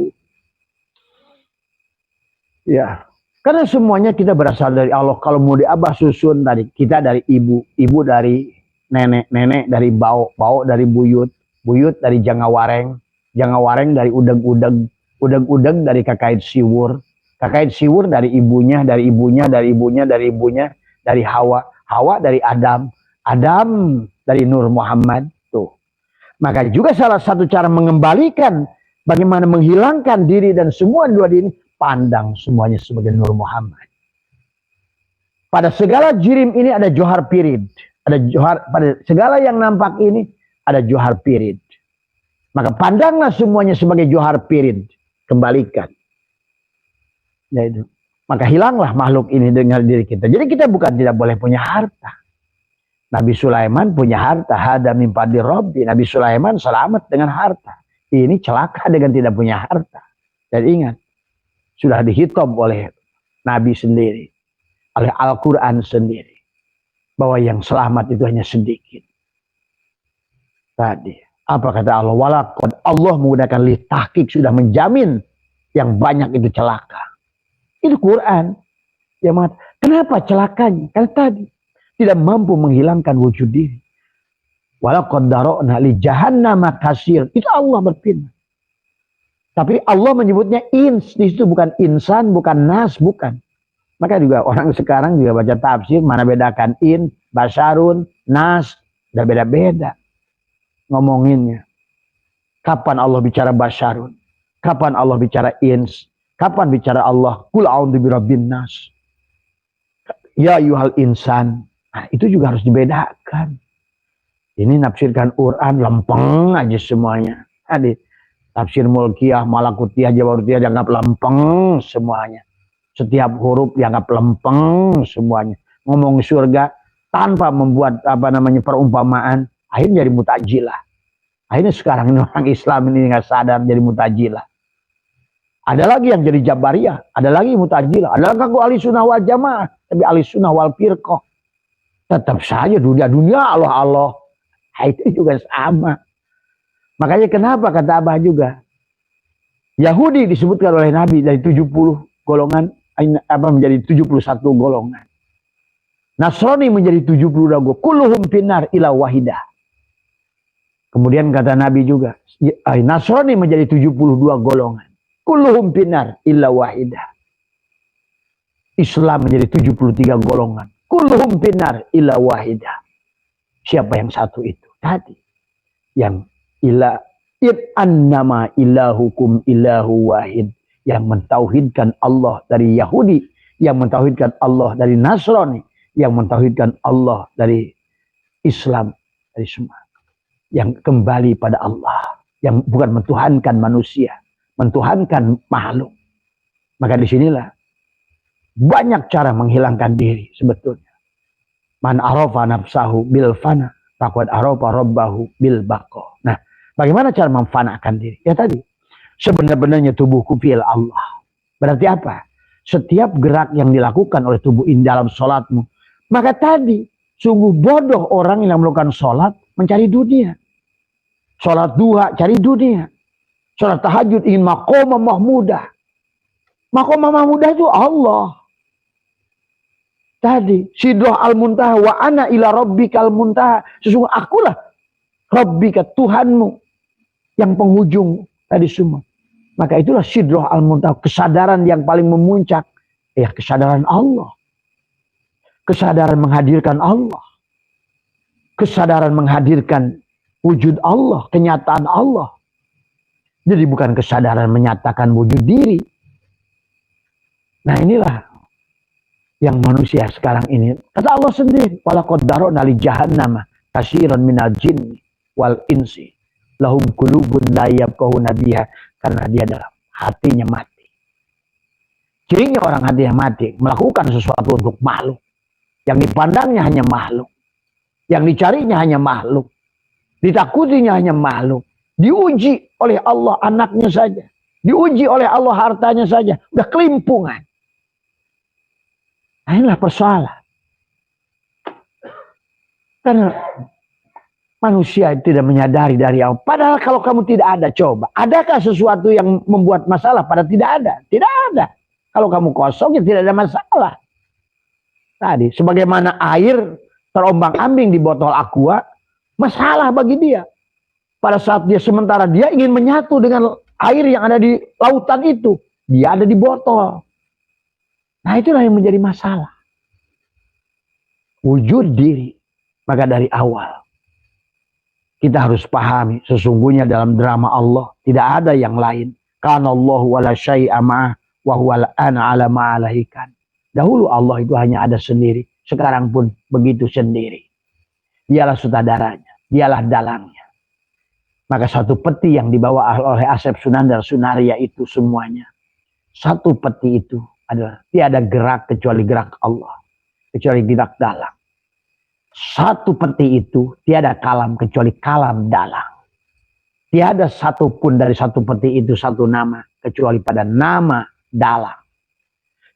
Ya. Karena semuanya kita berasal dari Allah. Kalau mau di abah susun tadi, kita dari ibu, ibu dari nenek, nenek dari bau, bau dari buyut, buyut dari jangawareng dari udeg-udeg, udeg-udeg dari kakait siwur dari ibunya, dari Hawa dari Adam dari Nur Muhammad. Tuh. Maka juga salah satu cara mengembalikan bagaimana menghilangkan diri dan semua dua diri, pandang semuanya sebagai Nur Muhammad. Pada segala jirim ini ada johar pirid. Pada segala yang nampak ini ada johar pirid. Maka pandanglah semuanya sebagai johar pirid. Kembalikan. Yaitu. Maka hilanglah makhluk ini dengan diri kita. Jadi kita bukan tidak boleh punya harta. Nabi Sulaiman punya harta. Hada min fadli Rabbi. Nabi Sulaiman selamat dengan harta. Ini celaka dengan tidak punya harta. Dan ingat. Sudah dihitam oleh Nabi sendiri. Oleh Al-Quran sendiri. Bahwa yang selamat itu hanya sedikit. Tadi. Apa kata Allah? Walakad. Allah menggunakan litahkik. Sudah menjamin. Yang banyak itu celaka. Itu Quran. Ya, kenapa celakanya? Karena tadi. Tidak mampu menghilangkan wujud diri. Walakad darokna li jahannama kasir. Itu Allah berfirman. Tapi Allah menyebutnya ins. Di situ bukan insan, bukan nas, bukan. Maka juga orang sekarang juga baca tafsir, mana bedakan in, basarun, nas, udah beda-beda ngomonginnya. Kapan Allah bicara basarun? Kapan Allah bicara ins? Kapan bicara Allah? Qul a'udzu birabbin nas. Ya ayyuhal insan. Nah, itu juga harus dibedakan. Ini nafsirkan Quran lempeng aja semuanya. Tadi tafsir Mulkiyah, Malakutiyah, Jabarutiyah dianggap lempeng semuanya. Setiap huruf dianggap lempeng semuanya. Ngomong surga tanpa membuat perumpamaan, akhirnya jadi mutajilah. Akhirnya sekarang ini orang Islam ini nggak sadar jadi mutajilah. Ada lagi yang jadi jabariyah, ada lagi mutajilah, ada lagi aku ahli sunnah wal jamaah, tapi ahli sunnah wal firqah. Tetap saja dunia Allah. Itu juga sama. Makanya kenapa kata Abah juga, Yahudi disebutkan oleh Nabi dari 70 golongan menjadi 71 golongan. Nasrani menjadi 72 golongan. Kulluhum finnar ila wahidah. Kemudian kata Nabi juga, Nasrani menjadi 72 golongan. Kulluhum finnar illa wahidah. Islam menjadi 73 golongan. Kulluhum finnar illa wahidah. Siapa yang satu itu? Tadi. Yang annama ilahukum ilahu wahid. Yang mentauhidkan Allah dari Yahudi, yang mentauhidkan Allah dari Nasrani, yang mentauhidkan Allah dari Islam, dari semua. Yang kembali pada Allah, yang bukan mentuhankan manusia, mentuhankan makhluk. Maka disinilah banyak cara menghilangkan diri sebetulnya. Man arafa nafsahu bil fana, faqad arafa rabbahu bil baqa. Nah, bagaimana cara memfanakan diri? Ya tadi. Sebenar-benarnya tubuhku fil Allah. Berarti apa? Setiap gerak yang dilakukan oleh tubuh ini dalam sholatmu. Maka tadi, sungguh bodoh orang yang melakukan sholat mencari dunia. Sholat duha cari dunia. Sholat tahajud ingin maqamah mahmudah. Maqamah mahmudah itu Allah. Tadi, sidrah al-muntaha wa ana ila rabbikal muntaha. Sesungguhnya akulah rabbika Tuhanmu yang penghujung. Tadi semua. Maka itulah sidrah al-muntaha. Kesadaran yang paling memuncak. Ya kesadaran Allah. Kesadaran menghadirkan Allah. Kesadaran menghadirkan wujud Allah. Kenyataan Allah. Jadi bukan kesadaran menyatakan wujud diri. Nah inilah. Yang manusia sekarang ini. Kata Allah sendiri. Walaqad darokna li jahannama katsiran minal jinni wal insi. Lahum qulubun la yafqahuna biha, karena dia adalah hatinya mati. Cirinya orang hatinya mati melakukan sesuatu untuk makhluk. Yang dipandangnya hanya makhluk. Yang dicarinya hanya makhluk. Ditakutinya hanya makhluk. Diuji oleh Allah anaknya saja. Diuji oleh Allah hartanya saja. Udah kelimpungan. Nah, inilah persoalan. Karena manusia tidak menyadari dari awal. Padahal kalau kamu tidak ada, coba. Adakah sesuatu yang membuat masalah pada tidak ada? Tidak ada. Kalau kamu kosong, ya tidak ada masalah. Tadi, sebagaimana air terombang ambing di botol aqua, masalah bagi dia. pada saat sementara dia ingin menyatu dengan air yang ada di lautan itu, dia ada di botol. Nah, itulah yang menjadi masalah. Wujud diri. Maka dari awal kita harus pahami sesungguhnya dalam drama Allah tidak ada yang lain. Kana Allahu wala syai'a ma'ah wa huwal ana ala ma'alahikan. Dahulu Allah itu hanya ada sendiri, sekarang pun begitu sendiri. Dialah sutradaranya, dialah dalangnya. Maka satu peti yang dibawa oleh Asep Sunandar Sunaria itu semuanya, satu peti itu adalah tiada gerak kecuali gerak Allah, kecuali gerak dalang. Satu peti itu tiada kalam kecuali kalam dalang. Tiada satupun dari satu peti itu satu nama kecuali pada nama dalang.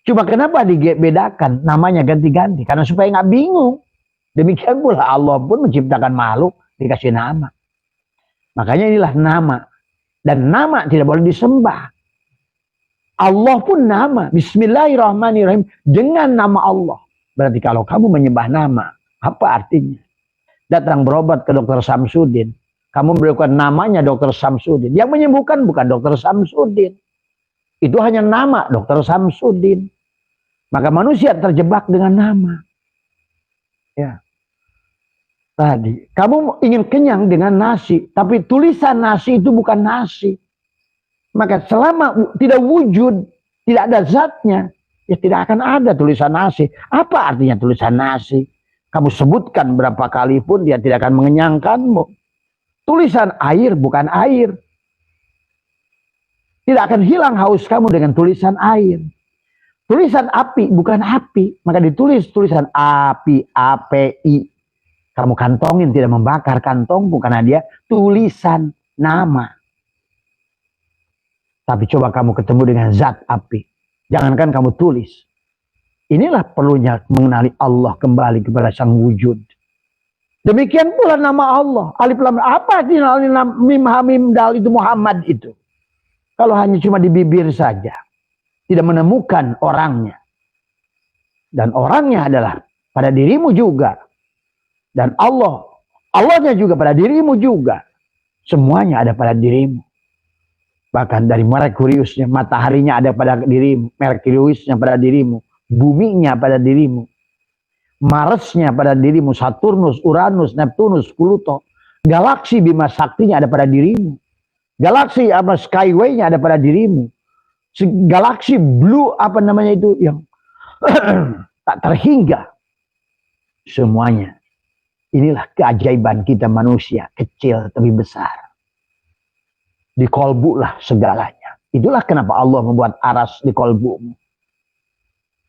Cuma kenapa dibedakan namanya ganti-ganti? Karena supaya nggak bingung. Demikian pula Allah pun menciptakan makhluk dikasih nama. Makanya inilah nama. Dan nama tidak boleh disembah. Allah pun nama. Bismillahirrahmanirrahim. Dengan nama Allah. Berarti kalau kamu menyembah nama, apa artinya? Datang berobat ke dokter Samsudin. Kamu berikan namanya dokter Samsudin. Yang menyembuhkan bukan dokter Samsudin. Itu hanya nama dokter Samsudin. Maka manusia terjebak dengan nama. Ya. Tadi, kamu ingin kenyang dengan nasi. Tapi tulisan nasi itu bukan nasi. Maka selama tidak wujud, tidak ada zatnya, ya tidak akan ada tulisan nasi. Apa artinya tulisan nasi? Kamu sebutkan berapa kali pun dia tidak akan mengenyangkanmu. Tulisan air bukan air. Tidak akan hilang haus kamu dengan tulisan air. Tulisan api bukan api. Maka ditulis tulisan api, API. Kamu kantongin tidak membakar kantongmu karena dia tulisan nama. Tapi coba kamu ketemu dengan zat api. Jangankan kamu tulis. Inilah perlunya mengenali Allah kembali kepada sang wujud. Demikian pula nama Allah. Alif lam. Apa artinya mim hamim dal itu Muhammad itu? Kalau hanya cuma di bibir saja. Tidak menemukan orangnya. Dan orangnya adalah pada dirimu juga. Dan Allahnya juga pada dirimu juga. Semuanya ada pada dirimu. Bahkan dari Merkuriusnya, mataharinya ada pada dirimu. Merkuriusnya pada dirimu. Buminya pada dirimu. Marsnya pada dirimu. Saturnus, Uranus, Neptunus, Pluto. Galaksi Bima Saktinya ada pada dirimu. Galaksi Skyway-nya ada pada dirimu. Galaksi Blue apa namanya itu yang tak terhingga. Semuanya. Inilah keajaiban kita manusia. Kecil tapi besar. Di kolbu lah segalanya. Itulah kenapa Allah membuat aras di kolbumu.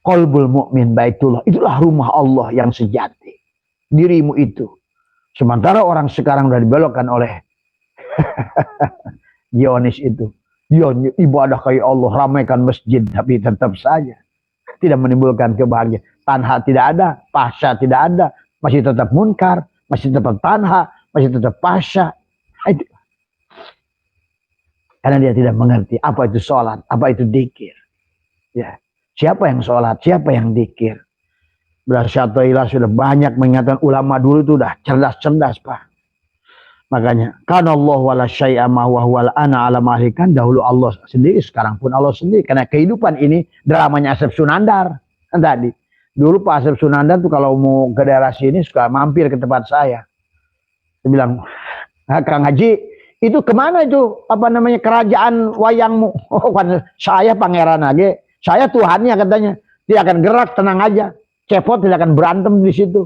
Kolbul mukmin baitullah. Itulah rumah Allah yang sejati. Dirimu itu. Sementara orang sekarang sudah dibelokkan oleh Dionis itu. Dia ibadah kayak Allah. Ramaikan masjid. Tapi tetap saja. Tidak menimbulkan kebahagiaan. Tanha tidak ada. Pasha tidak ada. Masih tetap munkar. Masih tetap tanha. Masih tetap pasha. Itu. Karena dia tidak mengerti apa itu sholat, apa itu dzikir. Ya. Siapa yang sholat, siapa yang dzikir. Bersyatoilah sudah banyak mengingatkan ulama dulu itu udah cerdas-cerdas Pak. Makanya, kana Allah wala syai'a ma huwal ana ala mahlikan. Dahulu Allah sendiri, sekarang pun Allah sendiri. Karena kehidupan ini dramanya Asep Sunandar. Kan tadi. Dulu Pak Asep Sunandar tuh kalau mau ke daerah sini suka mampir ke tempat saya. Dia bilang, Kang Haji, itu kemana itu apa namanya kerajaan wayangmu? Oh kan saya pangeran aja, saya Tuhannya katanya. Tidak akan gerak, tenang aja. Cepot tidak akan berantem di situ.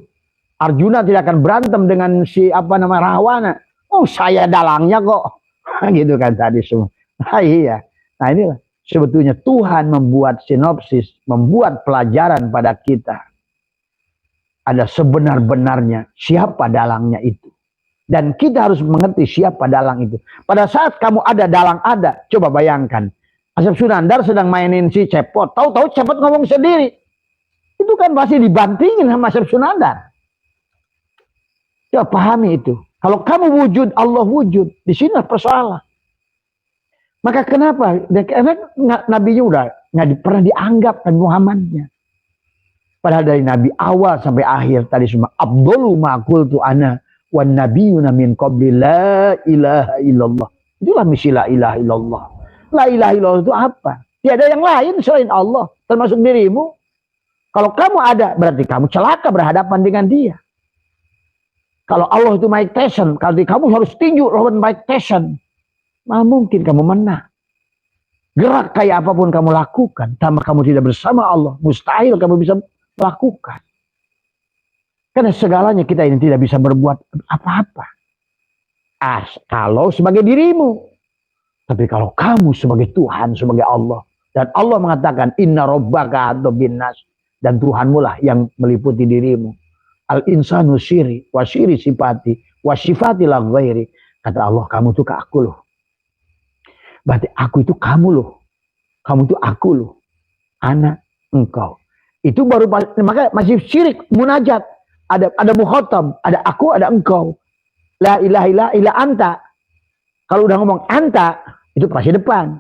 Arjuna tidak akan berantem dengan si apa nama Rahwana. Oh saya dalangnya kok. Gitu kan tadi semua. Nah, iya. Nah inilah sebetulnya Tuhan membuat sinopsis, membuat pelajaran pada kita. Ada sebenar-benarnya siapa dalangnya itu. Dan kita harus mengerti siapa dalang itu. Pada saat kamu ada dalang ada. Coba bayangkan. Asep Sunandar sedang mainin si Cepot. Tahu-tahu Cepot ngomong sendiri. Itu kan pasti dibantingin sama Asep Sunandar. Coba pahami itu. Kalau kamu wujud, Allah wujud. Di sini persoalan. Maka kenapa? Karena nabinya udah nggak pernah dianggap kan Muhammadnya. Padahal dari nabi awal sampai akhir tadi semua. Abdullu ma'qultu ana wan nabiyuna min qabli la ilaha illallah. Itulah misi la ilaha illallah. La ilaha illallah itu apa? Tiada yang lain selain Allah, termasuk dirimu. Kalau kamu ada, berarti kamu celaka berhadapan dengan dia. Kalau Allah itu Mike Tyson, kalau kamu harus tinju lawan Mike Tyson, malah mungkin kamu menang. Gerak kayak apapun kamu lakukan, tanpa kamu tidak bersama Allah, mustahil kamu bisa melakukan. Karena segalanya kita ini tidak bisa berbuat apa-apa. Kalau sebagai dirimu. Tapi kalau kamu sebagai Tuhan, sebagai Allah. Dan Allah mengatakan, inna rabbaka bin nas. Dan Tuhanmu lah yang meliputi dirimu. Al-insanu syiri, wa syiri sifati, wa sifati la ghairi. Kata Allah, kamu itu ke aku loh. Berarti aku itu kamu loh. Kamu itu aku loh. Anak, engkau. Itu baru, maka masih syirik, munajat. Ada mukhatab, ada aku, ada engkau. La ilaha illa anta. Kalau udah ngomong anta, itu pasti depan.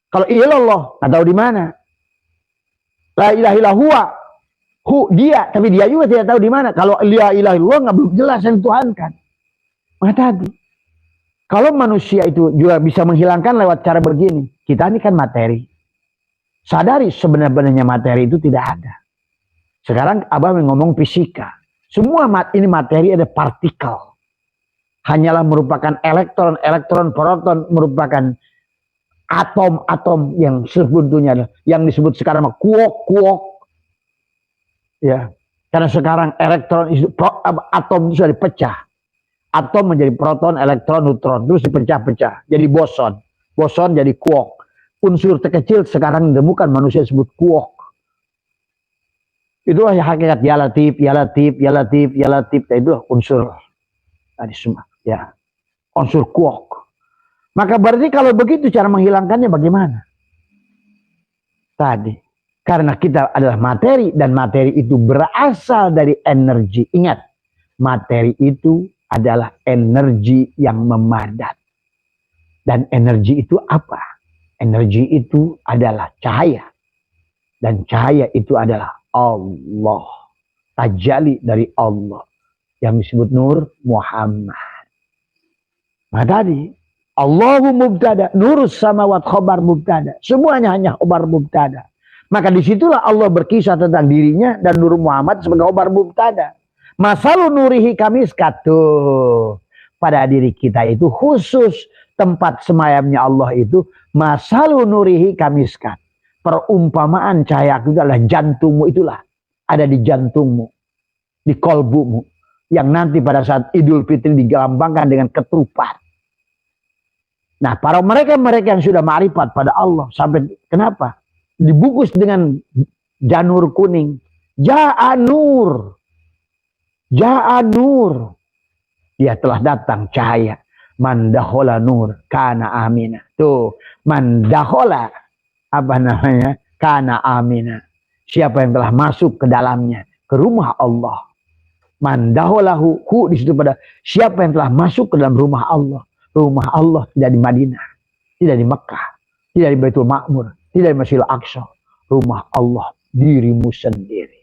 Kalau ilallah, nggak tahu di mana. La ilaha illa huwa. Dia, tapi dia juga tidak tahu di mana. Kalau la ilaha illallah nggak belum jelas yang Tuhan kan. Maka tadi, kalau manusia itu juga bisa menghilangkan lewat cara begini. Kita ini kan materi. Sadari sebenarnya materi itu tidak ada. Sekarang Abah ngomong fisika. Semua ini materi ada partikel. Hanyalah merupakan elektron, proton, merupakan atom-atom yang sebetulnya yang disebut sekarang kuok. Ya, karena sekarang atom itu sudah dipecah. Atom menjadi proton, elektron, neutron, terus dipecah-pecah jadi boson. Boson jadi kuok. Unsur terkecil sekarang ditemukan manusia disebut kuok. Itulah yang hakikat ya latif. Itulah unsur tadi semua. Ya, unsur kuok. Maka berarti kalau begitu cara menghilangkannya bagaimana? Tadi, karena kita adalah materi dan materi itu berasal dari energi. Ingat, materi itu adalah energi yang memadat. Dan energi itu apa? Energi itu adalah cahaya. Dan cahaya itu adalah Allah. Tajalli dari Allah. Yang disebut Nur Muhammad. Nah tadi, Allahu mubtada, nurus samawat khobar mubtada. Semuanya hanya khobar mubtada. Maka disitulah Allah berkisah tentang dirinya dan Nur Muhammad sebagai khobar mubtada. Masalu nurihi kamiskat. Tuh. Pada diri kita itu khusus tempat semayamnya Allah itu. Masalu nurihi kamiskat. Perumpamaan cahaya itu adalah jantungmu itulah. Ada di jantungmu. Di kolbumu. Yang nanti pada saat Idul Fitri digelambangkan dengan ketupat. Nah, para mereka yang sudah ma'rifat pada Allah sampai kenapa? Dibungkus dengan janur kuning. Ja'a nur. Dia telah datang cahaya. Man dakhala nur kana amina. Tuh, man dakhala apa namanya? Kana amina. Siapa yang telah masuk ke dalamnya, ke rumah Allah. Man dakhalahu di situ pada siapa yang telah masuk ke dalam rumah Allah. Rumah Allah tidak di Madinah, tidak di Mekah, tidak di Baitul Ma'mur, tidak di Masjidil Aqsa. Rumah Allah dirimu sendiri.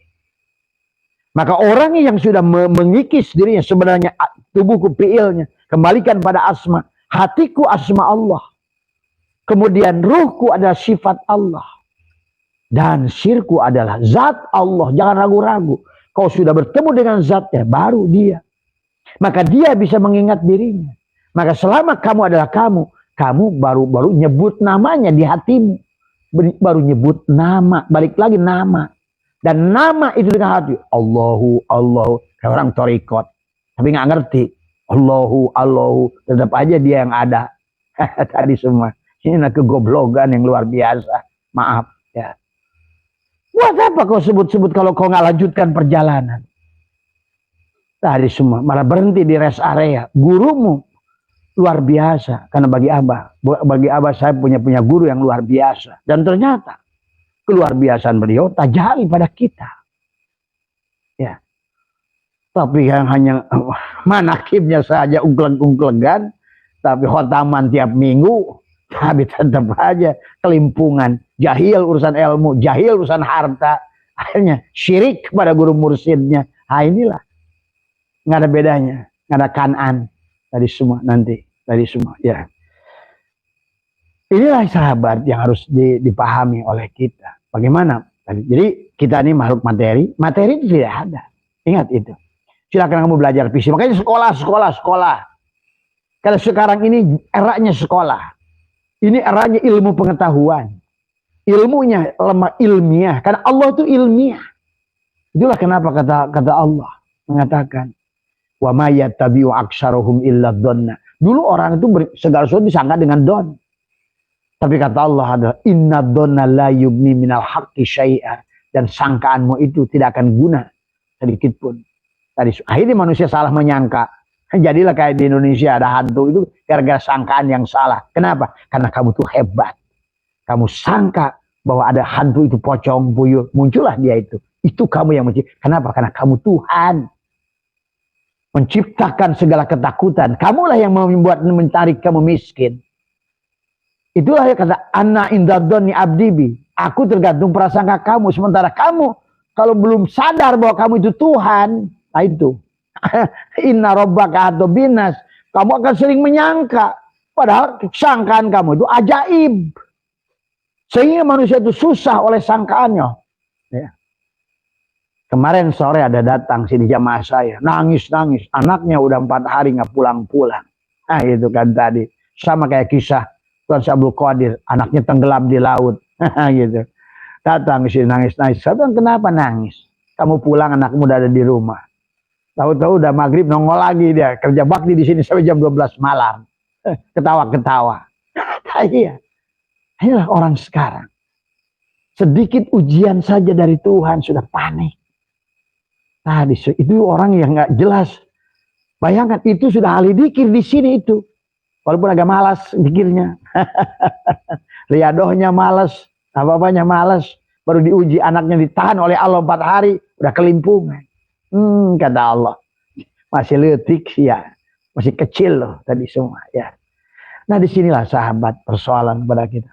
Maka orang yang sudah mengikis dirinya sebenarnya tubuhku fi'ilnya, kembalikan pada asma, hatiku asma Allah. Kemudian ruhku adalah sifat Allah. Dan sirku adalah zat Allah. Jangan ragu-ragu. Kau sudah bertemu dengan zatnya, baru dia. Maka dia bisa mengingat dirinya. Maka selama kamu adalah kamu baru nyebut namanya di hatimu. Baru nyebut nama, balik lagi nama. Dan nama itu dengan hati. Allahu. Kayak orang torikot. Tapi nggak ngerti. Allahu. Tetap aja dia yang ada. Tadi semua. Ini kegoblogan yang luar biasa. Maaf. Ya. Buat apa kau sebut-sebut kalau kau nggak lanjutkan perjalanan? Tadi semua. Malah berhenti di rest area. Gurumu luar biasa. Karena bagi Abah saya punya guru yang luar biasa. Dan ternyata keluar biasaan beliau tajalli pada kita. Ya. Tapi yang hanya manakibnya saja ungkleg-ungklegan. Tapi khotaman tiap minggu. Tapi tetap aja kelimpungan. Jahil urusan ilmu. Jahil urusan harta. Akhirnya syirik pada guru mursyidnya. Nah inilah. Nggak ada bedanya. ada Kanan tadi semua nanti tadi semua ya. Inilah sahabat yang harus dipahami oleh kita. Bagaimana? Jadi kita ini makhluk materi, materi itu tidak ada. Ingat itu. Silakan kamu belajar fisik. Makanya sekolah. Karena sekarang ini eranya sekolah. Ini eranya ilmu pengetahuan. Ilmunya lemah ilmiah. Karena Allah itu ilmiah. Itulah kenapa kata Allah mengatakan, wa ma yattabi'u aktsaruhum illa dzanna. Dulu orang itu segala sesuatu disangka dengan don. Tapi kata Allah adalah inna dzanna la yubni minal haqqi syai'a, dan sangkaanmu itu tidak akan guna sedikit pun. Tadi akhirnya manusia salah menyangka. Jadilah kayak di Indonesia ada hantu itu gara-gara sangkaan yang salah. Kenapa? Karena kamu tuh hebat. Kamu sangka bahwa ada hantu itu pocong, buyur, muncullah dia itu. Itu kamu yang menciptakan. Kenapa? Karena kamu Tuhan. Menciptakan segala ketakutan. Kamulah yang membuat mencari kamu miskin. Itulah yang kata anna indadzanni abdibi. Aku tergantung prasangka kamu. Sementara kamu kalau belum sadar bahwa kamu itu Tuhan, nah itu. Inna rabbaka atau binas. Kamu akan sering menyangka. Padahal sangkaan kamu itu ajaib. Sehingga manusia itu susah oleh sangkaannya. Ya. Kemarin sore ada datang sini jamaah saya. Nangis. Anaknya udah 4 hari nggak pulang-pulang. Nah itu kan tadi. Sama kayak kisah Tuan Abdul Qadir. Anaknya tenggelam di laut. Gitu. Datang sini nangis. Saya bilang kenapa nangis? Kamu pulang anakmu udah ada di rumah. Tahu-tahu udah maghrib nongol lagi dia. Kerja bakti di sini sampai jam 12 malam. Ketawa-ketawa. Iya. Inilah orang sekarang. Sedikit ujian saja dari Tuhan sudah panik. Tadi itu orang yang nggak jelas. Bayangkan itu sudah ahli dikir di sini itu. Walaupun agak malas dikirnya. Riadohnya malas. Apa-apanya malas. Baru diuji anaknya ditahan oleh Allah 4 hari. Udah kelimpungan. Kata Allah. Masih letik ya. Masih kecil loh tadi semua ya. Nah disinilah sahabat persoalan kepada kita.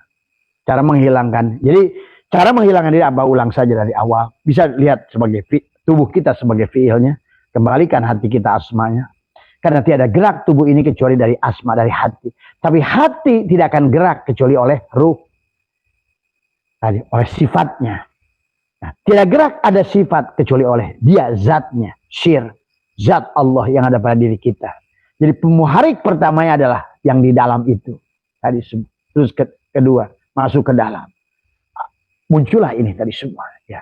Cara menghilangkan. Jadi cara menghilangkan diri Abah ulang saja dari awal. Bisa lihat sebagai tubuh kita sebagai fiilnya. Kembalikan hati kita asmanya. Karena tiada gerak tubuh ini kecuali dari asma, dari hati. Tapi hati tidak akan gerak kecuali oleh ruh. Tadi, oleh sifatnya. Nah, tidak gerak ada sifat kecuali oleh dia, zatnya. Syir, zat Allah yang ada pada diri kita. Jadi pemuharik pertamanya adalah yang di dalam itu. Tadi terus kedua, masuk ke dalam. Muncullah ini tadi semua. Ya.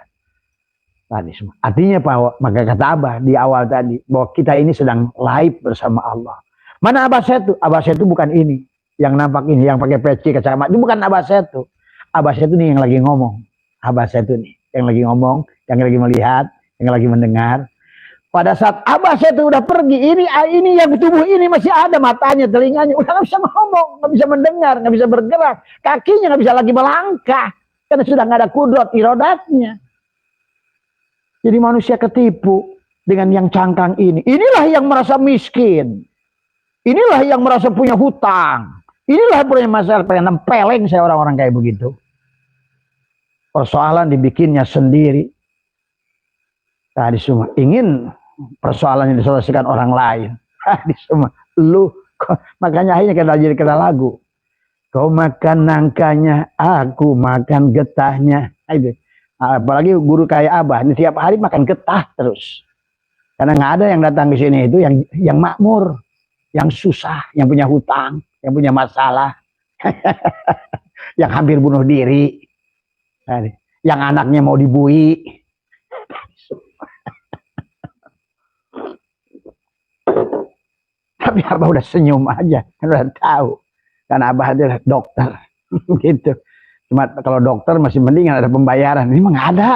Tadi semua. Artinya bahwa maka kata Abah di awal tadi bahwa kita ini sedang live bersama Allah. Mana Abah Setu? Abah Setu bukan ini yang nampak ini, yang pakai peci kacamata. Itu bukan Abah Setu. Abah Setu nih yang lagi ngomong. Abah Setu nih yang lagi ngomong, yang lagi melihat, yang lagi mendengar. Pada saat Abah Setu udah pergi, ini yang tubuh ini masih ada matanya, telinganya, udah nggak bisa ngomong, nggak bisa mendengar, nggak bisa bergerak, kakinya nggak bisa lagi melangkah karena sudah nggak ada kudrat irodatnya. Jadi manusia ketipu dengan yang cangkang ini. Inilah yang merasa miskin. Inilah yang merasa punya hutang. Inilah yang punya masalah, pengen nempeleng saya orang-orang kayak begitu. Persoalan dibikinnya sendiri. Tadi semua ingin persoalan yang diselesaikan orang lain. Tadi semua lu. Makanya akhirnya kita jadi kata lagu. Kau makan nangkanya, aku makan getahnya. Apalagi guru kayak Abah, ini tiap hari makan getah terus. Karena nggak ada yang datang ke sini itu yang makmur, yang susah, yang punya hutang, yang punya masalah, yang hampir bunuh diri, yang anaknya mau dibui. Tapi Abah udah senyum aja, udah tahu. Karena Abah adalah dokter, gitu. Cuma kalau dokter masih mendingan ada pembayaran. Ini mah nggak ada.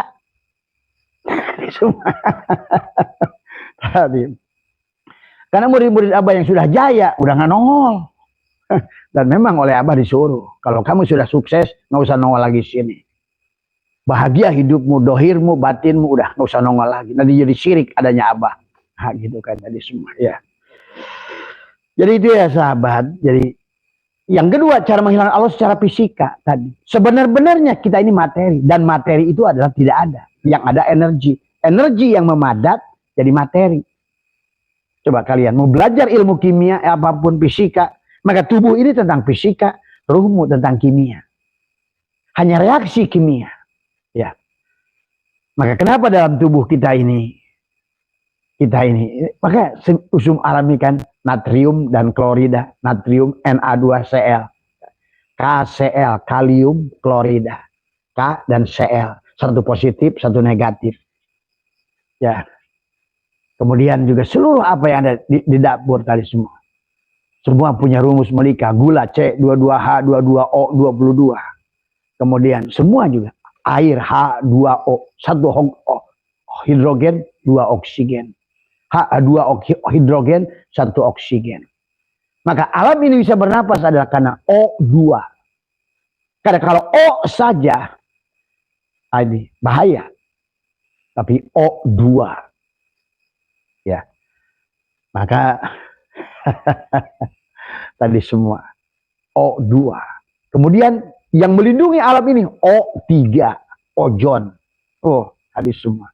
Karena murid-murid Abah yang sudah jaya udah nggak nongol. Dan memang oleh Abah disuruh. Kalau kamu sudah sukses, nggak usah nongol lagi sini. Bahagia hidupmu, dohirmu, batinmu udah nggak usah nongol lagi. Nanti jadi syirik adanya Abah. Nah, gitu kan tadi semua ya. Jadi itu ya sahabat. Jadi yang kedua, cara menghilangkan Allah secara fisika tadi. Sebenar-benarnya kita ini materi. Dan materi itu adalah tidak ada. Yang ada energi. Energi yang memadat jadi materi. Coba kalian mau belajar ilmu kimia, apapun fisika, maka tubuh ini tentang fisika, ruhmu tentang kimia. Hanya reaksi kimia. Ya. Maka kenapa dalam tubuh kita ini, maka usum alami kan natrium dan klorida, natrium Na2Cl, KCl, kalium klorida, K dan Cl, satu positif, satu negatif. Ya. Kemudian juga seluruh apa yang ada di dapur tadi semua. Semua punya rumus melika, gula C22H, 22O, 22. Kemudian semua juga air H2O, 1 hidrogen, 2 oksigen. H2 hidrogen, 1 oksigen. Maka alam ini bisa bernapas adalah karena O2. Karena kalau O saja, ini bahaya. Tapi O2. Ya. Maka tadi semua O2. Kemudian yang melindungi alam ini O3, ozon. Oh, tadi semua.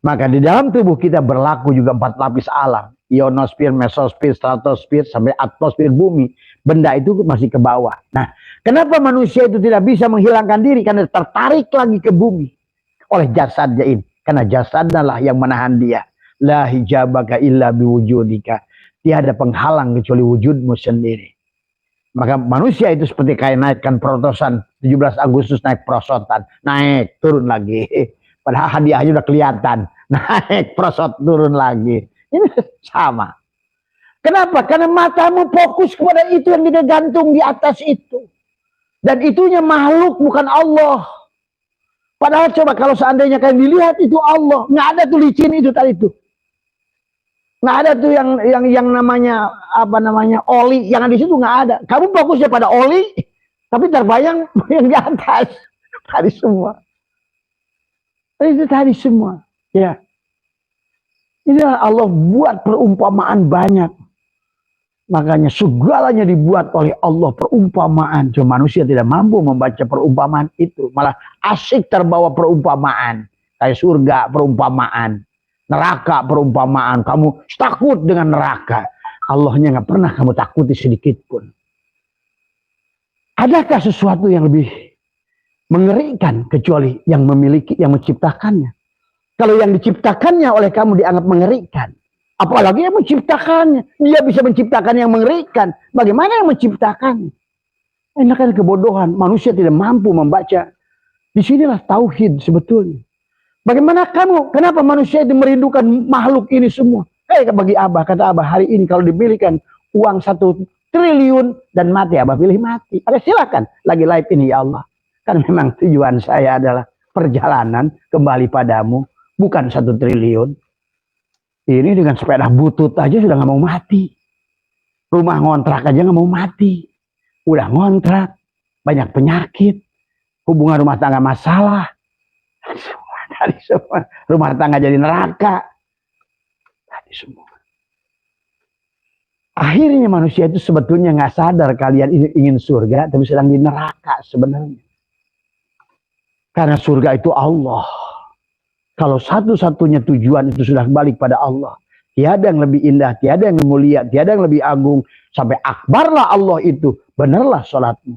Maka di dalam tubuh kita berlaku juga 4 lapis alam. Ionosfer, mesosfer, stratosfer, sampai atmosfer bumi. Benda itu masih ke bawah. Nah, kenapa manusia itu tidak bisa menghilangkan diri? Karena tertarik lagi ke bumi oleh jasadnya ini. Karena jasadnya lah yang menahan dia. La hijabaka illa biwujudika. Tiada penghalang kecuali wujudmu sendiri. Maka manusia itu seperti kayak naikkan protosan 17 Agustus naik prosotan. Naik, turun lagi. Padahal hadiahnya udah kelihatan. Naik, prosot, turun lagi. Ini sama. Kenapa? Karena matamu fokus kepada itu yang digantung di atas itu. Dan itunya makhluk bukan Allah. Padahal coba kalau seandainya kalian dilihat itu Allah. Nggak ada tuh licin itu tadi itu. Nggak ada tuh yang namanya apa namanya oli. Yang di situ nggak ada. Kamu fokusnya pada oli. Tapi terbayang yang di atas. Tadi semua. Itu tadi semua. Ya. Inilah Allah buat perumpamaan banyak. Makanya segalanya dibuat oleh Allah perumpamaan. Cuma manusia tidak mampu membaca perumpamaan itu. Malah asyik terbawa perumpamaan. Kayak surga perumpamaan. Neraka perumpamaan. Kamu takut dengan neraka. Allahnya nggak pernah kamu takuti sedikit pun. Adakah sesuatu yang lebih mengerikan kecuali yang memiliki, yang menciptakannya? Kalau yang diciptakannya oleh kamu dianggap mengerikan, apalagi yang menciptakannya, dia bisa menciptakan yang mengerikan. Bagaimana yang menciptakannya? Ini kan kebodohan. Manusia tidak mampu membaca. Disinilah tauhid sebetulnya. Bagaimana kamu? Kenapa manusia itu merindukan makhluk ini semua? Bagi Abah, kata Abah, hari ini kalau dimilikan uang 1 triliun dan mati, Abah pilih mati. Ada silakan. Lagi live ini ya Allah. Kan memang tujuan saya adalah perjalanan kembali padamu. Bukan 1 triliun. Ini dengan sepeda butut aja sudah nggak mau mati. Rumah ngontrak aja nggak mau mati. Udah ngontrak. Banyak penyakit. Hubungan rumah tangga masalah. Tadi semua. Rumah tangga jadi neraka. Tadi semua. Akhirnya manusia itu sebetulnya nggak sadar kalian ingin surga. Tapi sedang di neraka sebenarnya. Karena surga itu Allah. Kalau satu-satunya tujuan itu sudah balik pada Allah. Tiada yang lebih indah, tiada yang mulia, tiada yang lebih agung. Sampai akbarlah Allah itu. Benarlah sholatmu.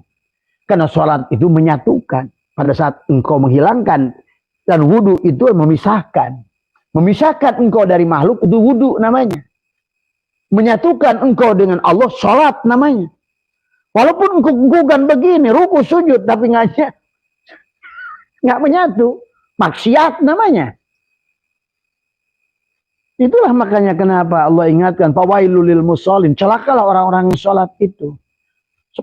Karena sholat itu menyatukan. Pada saat engkau menghilangkan. Dan wudhu itu memisahkan. Memisahkan engkau dari makhluk itu wudhu namanya. Menyatukan engkau dengan Allah, sholat namanya. Walaupun engkau kan begini, ruku sujud, tapi nggak menyatu. Maksiat namanya. Itulah makanya kenapa Allah ingatkan fawailul lil musallin, celakalah orang-orang yang salat itu.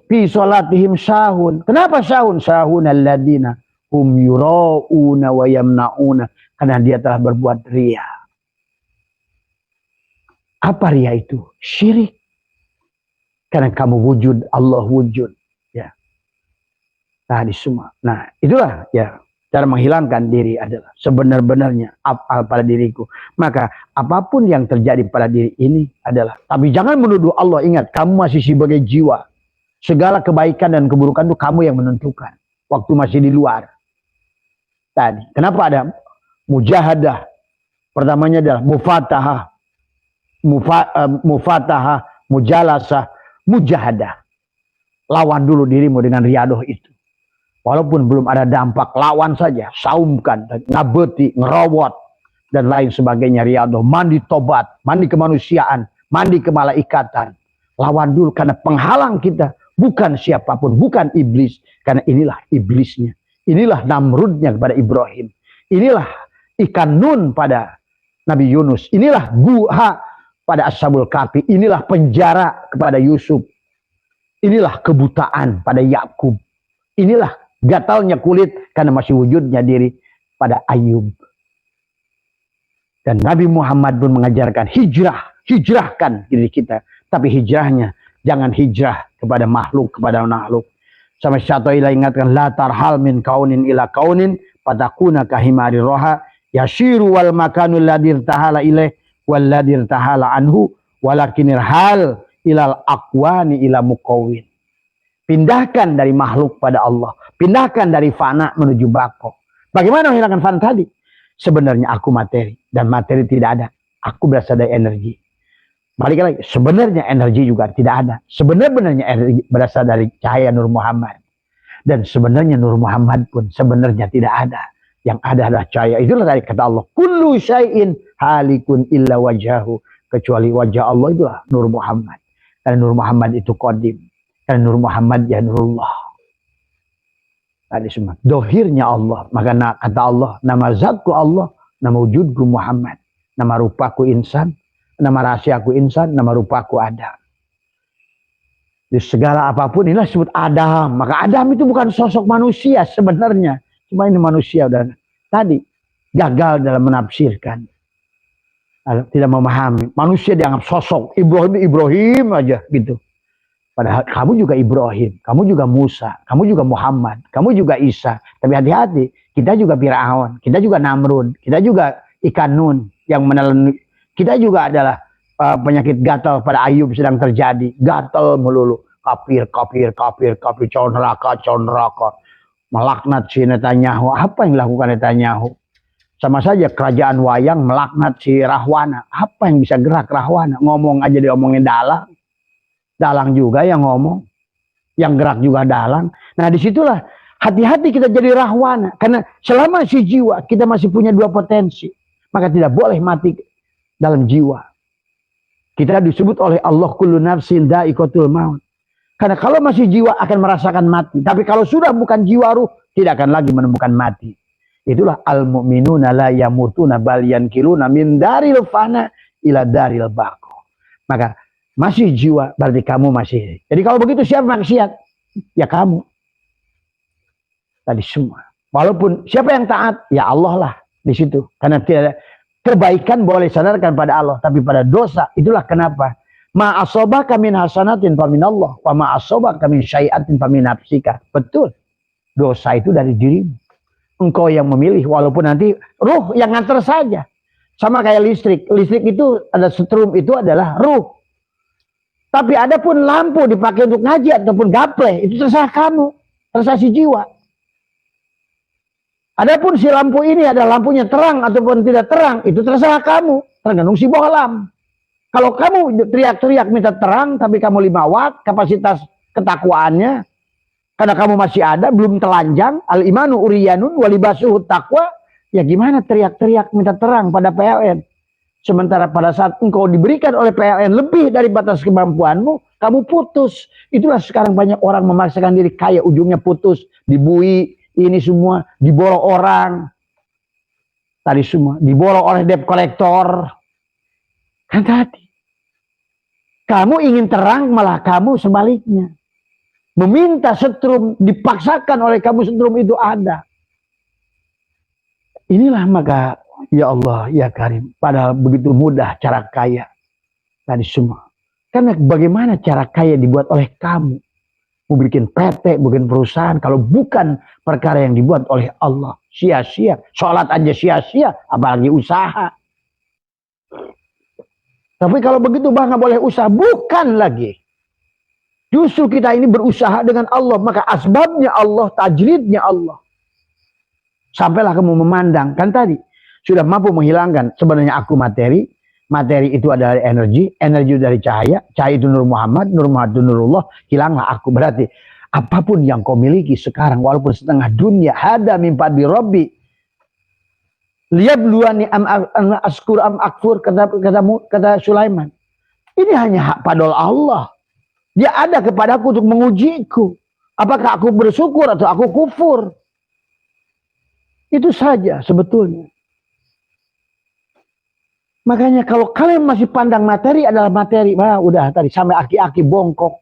Fi salatihim sahun. Kenapa sahun? Sahun alladzina hum yurauna wa yamnauna, karena dia telah berbuat riya. Apa riya itu? Syirik. Karena kamu wujud, Allah wujud, ya. Tadi semua. Nah, itulah ya. Cara menghilangkan diri adalah sebenar-benarnya pada diriku. Maka apapun yang terjadi pada diri ini adalah. Tapi jangan menuduh Allah. Ingat, kamu masih sebagai jiwa. Segala kebaikan dan keburukan itu kamu yang menentukan. Waktu masih di luar. Tadi. Kenapa ada mujahadah? Pertamanya adalah mufatahah. mufatahah, mujalasah, mujahadah. Lawan dulu dirimu dengan riadoh itu. Walaupun belum ada dampak, lawan saja. Saumkan, ngabeti, ngerowot, dan lain sebagainya. Riadoh, mandi tobat, mandi kemanusiaan, mandi kemalaikatan. Lawan dulu, karena penghalang kita bukan siapapun, bukan iblis. Karena inilah iblisnya. Inilah Namrudnya kepada Ibrahim. Inilah ikan nun pada Nabi Yunus. Inilah guha pada Ashabul Kahfi. Inilah penjara kepada Yusuf. Inilah kebutaan pada Yakub. Inilah gatalnya kulit karena masih wujudnya diri pada Ayub. Dan Nabi Muhammad pun mengajarkan hijrah. Hijrahkan diri kita. Tapi hijrahnya jangan hijrah kepada makhluk, kepada makhluk. Sampai Syatoilah ingatkan, la tarhal min kaunin ila kaunin patakuna kahimari roha yashiru wal makanul ladir tahala ilaih wal ladir tahala anhu walakinir hal ilal akwani ila mukawin. Pindahkan dari makhluk pada Allah. Pindahkan dari fana menuju bako. Bagaimana menghilangkan fana tadi? Sebenarnya aku materi. Dan materi tidak ada. Aku berasal dari energi. Balik lagi. Sebenarnya energi juga tidak ada. Sebenarnya energi berasal dari cahaya Nur Muhammad. Dan sebenarnya Nur Muhammad pun sebenarnya tidak ada. Yang ada adalah cahaya. Itulah dari kata Allah. Kullu syai'in halikun illa wajahu. Kecuali wajah Allah itulah Nur Muhammad. Karena Nur Muhammad itu qadim. Karena Nur Muhammad ya Nurullah. Tadi semua. Dohirnya Allah. Maka kata Allah. Nama zatku Allah. Nama wujudku Muhammad. Nama rupaku insan. Nama rahasiaku insan. Nama rupaku Adam. Di segala apapun inilah disebut Adam. Maka Adam itu bukan sosok manusia sebenarnya. Cuma ini manusia. Dan tadi gagal dalam menafsirkan. Tidak memahami. Manusia dianggap sosok. Ibrahim aja gitu. Padahal kamu juga Ibrahim, kamu juga Musa, kamu juga Muhammad, kamu juga Isa. Tapi hati-hati, kita juga Fir'aun, kita juga Namrud, kita juga ikan nun yang menelan. Kita juga adalah penyakit gatal pada Ayub sedang terjadi. Gatal melulu. Kafir, neraka. Melaknat si Netanyahu. Apa yang dilakukan Netanyahu? Sama saja kerajaan wayang melaknat si Rahwana. Apa yang bisa gerak Rahwana? Ngomong aja diomongin dalang. Dalang juga yang ngomong, yang gerak juga dalang. Nah disitulah hati-hati kita jadi Rahwana. Karena selama si jiwa kita masih punya dua potensi. Maka tidak boleh mati dalam jiwa. Kita disebut oleh Allah kullu nafsin dha'iqatul maut. Karena kalau masih jiwa akan merasakan mati. Tapi kalau sudah bukan jiwa ruh, tidak akan lagi menemukan mati. Itulah al-mu'minuna la yamutuna bal yankiluna min daril fana ila daril baqo. Maka masih jiwa, berarti kamu masih. Jadi kalau begitu siapa maksiat? Ya kamu. Tadi semua. Walaupun siapa yang taat? Ya Allah lah di situ. Karena tidak kebaikan boleh sadarkan pada Allah, tapi pada dosa itulah kenapa. Ma asobaka min hasanatin fa min Allah, wa ma asobaka min syai'atin fa min nafsika. Betul. Dosa itu dari dirimu. Engkau yang memilih, walaupun nanti ruh yang nganter saja. Sama kayak listrik. Listrik itu ada setrum, itu adalah ruh. Tapi ada pun lampu dipakai untuk ngaji ataupun gaple, itu terserah kamu, terserah si jiwa. Adapun si lampu ini ada lampunya terang ataupun tidak terang, itu terserah kamu, tergantung si bohlam. Kalau kamu teriak-teriak minta terang, tapi kamu 5 watt, kapasitas ketakwaannya, karena kamu masih ada, belum telanjang, al-imanu uriyanun walibasuhu taqwa, ya gimana teriak-teriak minta terang pada PLN? Sementara pada saat engkau diberikan oleh PLN lebih dari batas kemampuanmu, kamu putus. Itulah sekarang banyak orang memaksakan diri kaya, ujungnya putus, dibui, ini semua, diborong orang. Tadi semua, diborong oleh debt collector. Kan tadi. Kamu ingin terang, malah kamu sebaliknya. Meminta setrum, dipaksakan oleh kamu setrum itu ada. Inilah maka ya Allah, ya Karim, padahal begitu mudah cara kaya tadi semua. Karena bagaimana cara kaya dibuat oleh kamu? Mau bikin PT, bikin perusahaan, kalau bukan perkara yang dibuat oleh Allah, sia-sia. Sholat aja sia-sia, apalagi usaha. Tapi kalau begitu bah nggak boleh usaha, bukan lagi. Justru kita ini berusaha dengan Allah, maka asbabnya Allah, tajridnya Allah. Sampailah kamu memandang, kan tadi sudah mampu menghilangkan sebenarnya aku materi, Materi itu adalah energi, energi dari cahaya, cahaya itu Nur Muhammad itu Nurullah, hilanglah aku. Berarti apapun yang kau miliki sekarang, walaupun setengah dunia, hada mimpa bi Rabbi. Lihat luani am askur am akfur, kata Sulaiman. Ini hanya hak padol Allah. Dia ada kepadaku untuk mengujiku. Apakah aku bersyukur atau aku kufur? Itu saja sebetulnya. Makanya kalau kalian masih pandang materi adalah materi, udah tadi sampai aki-aki bongkok.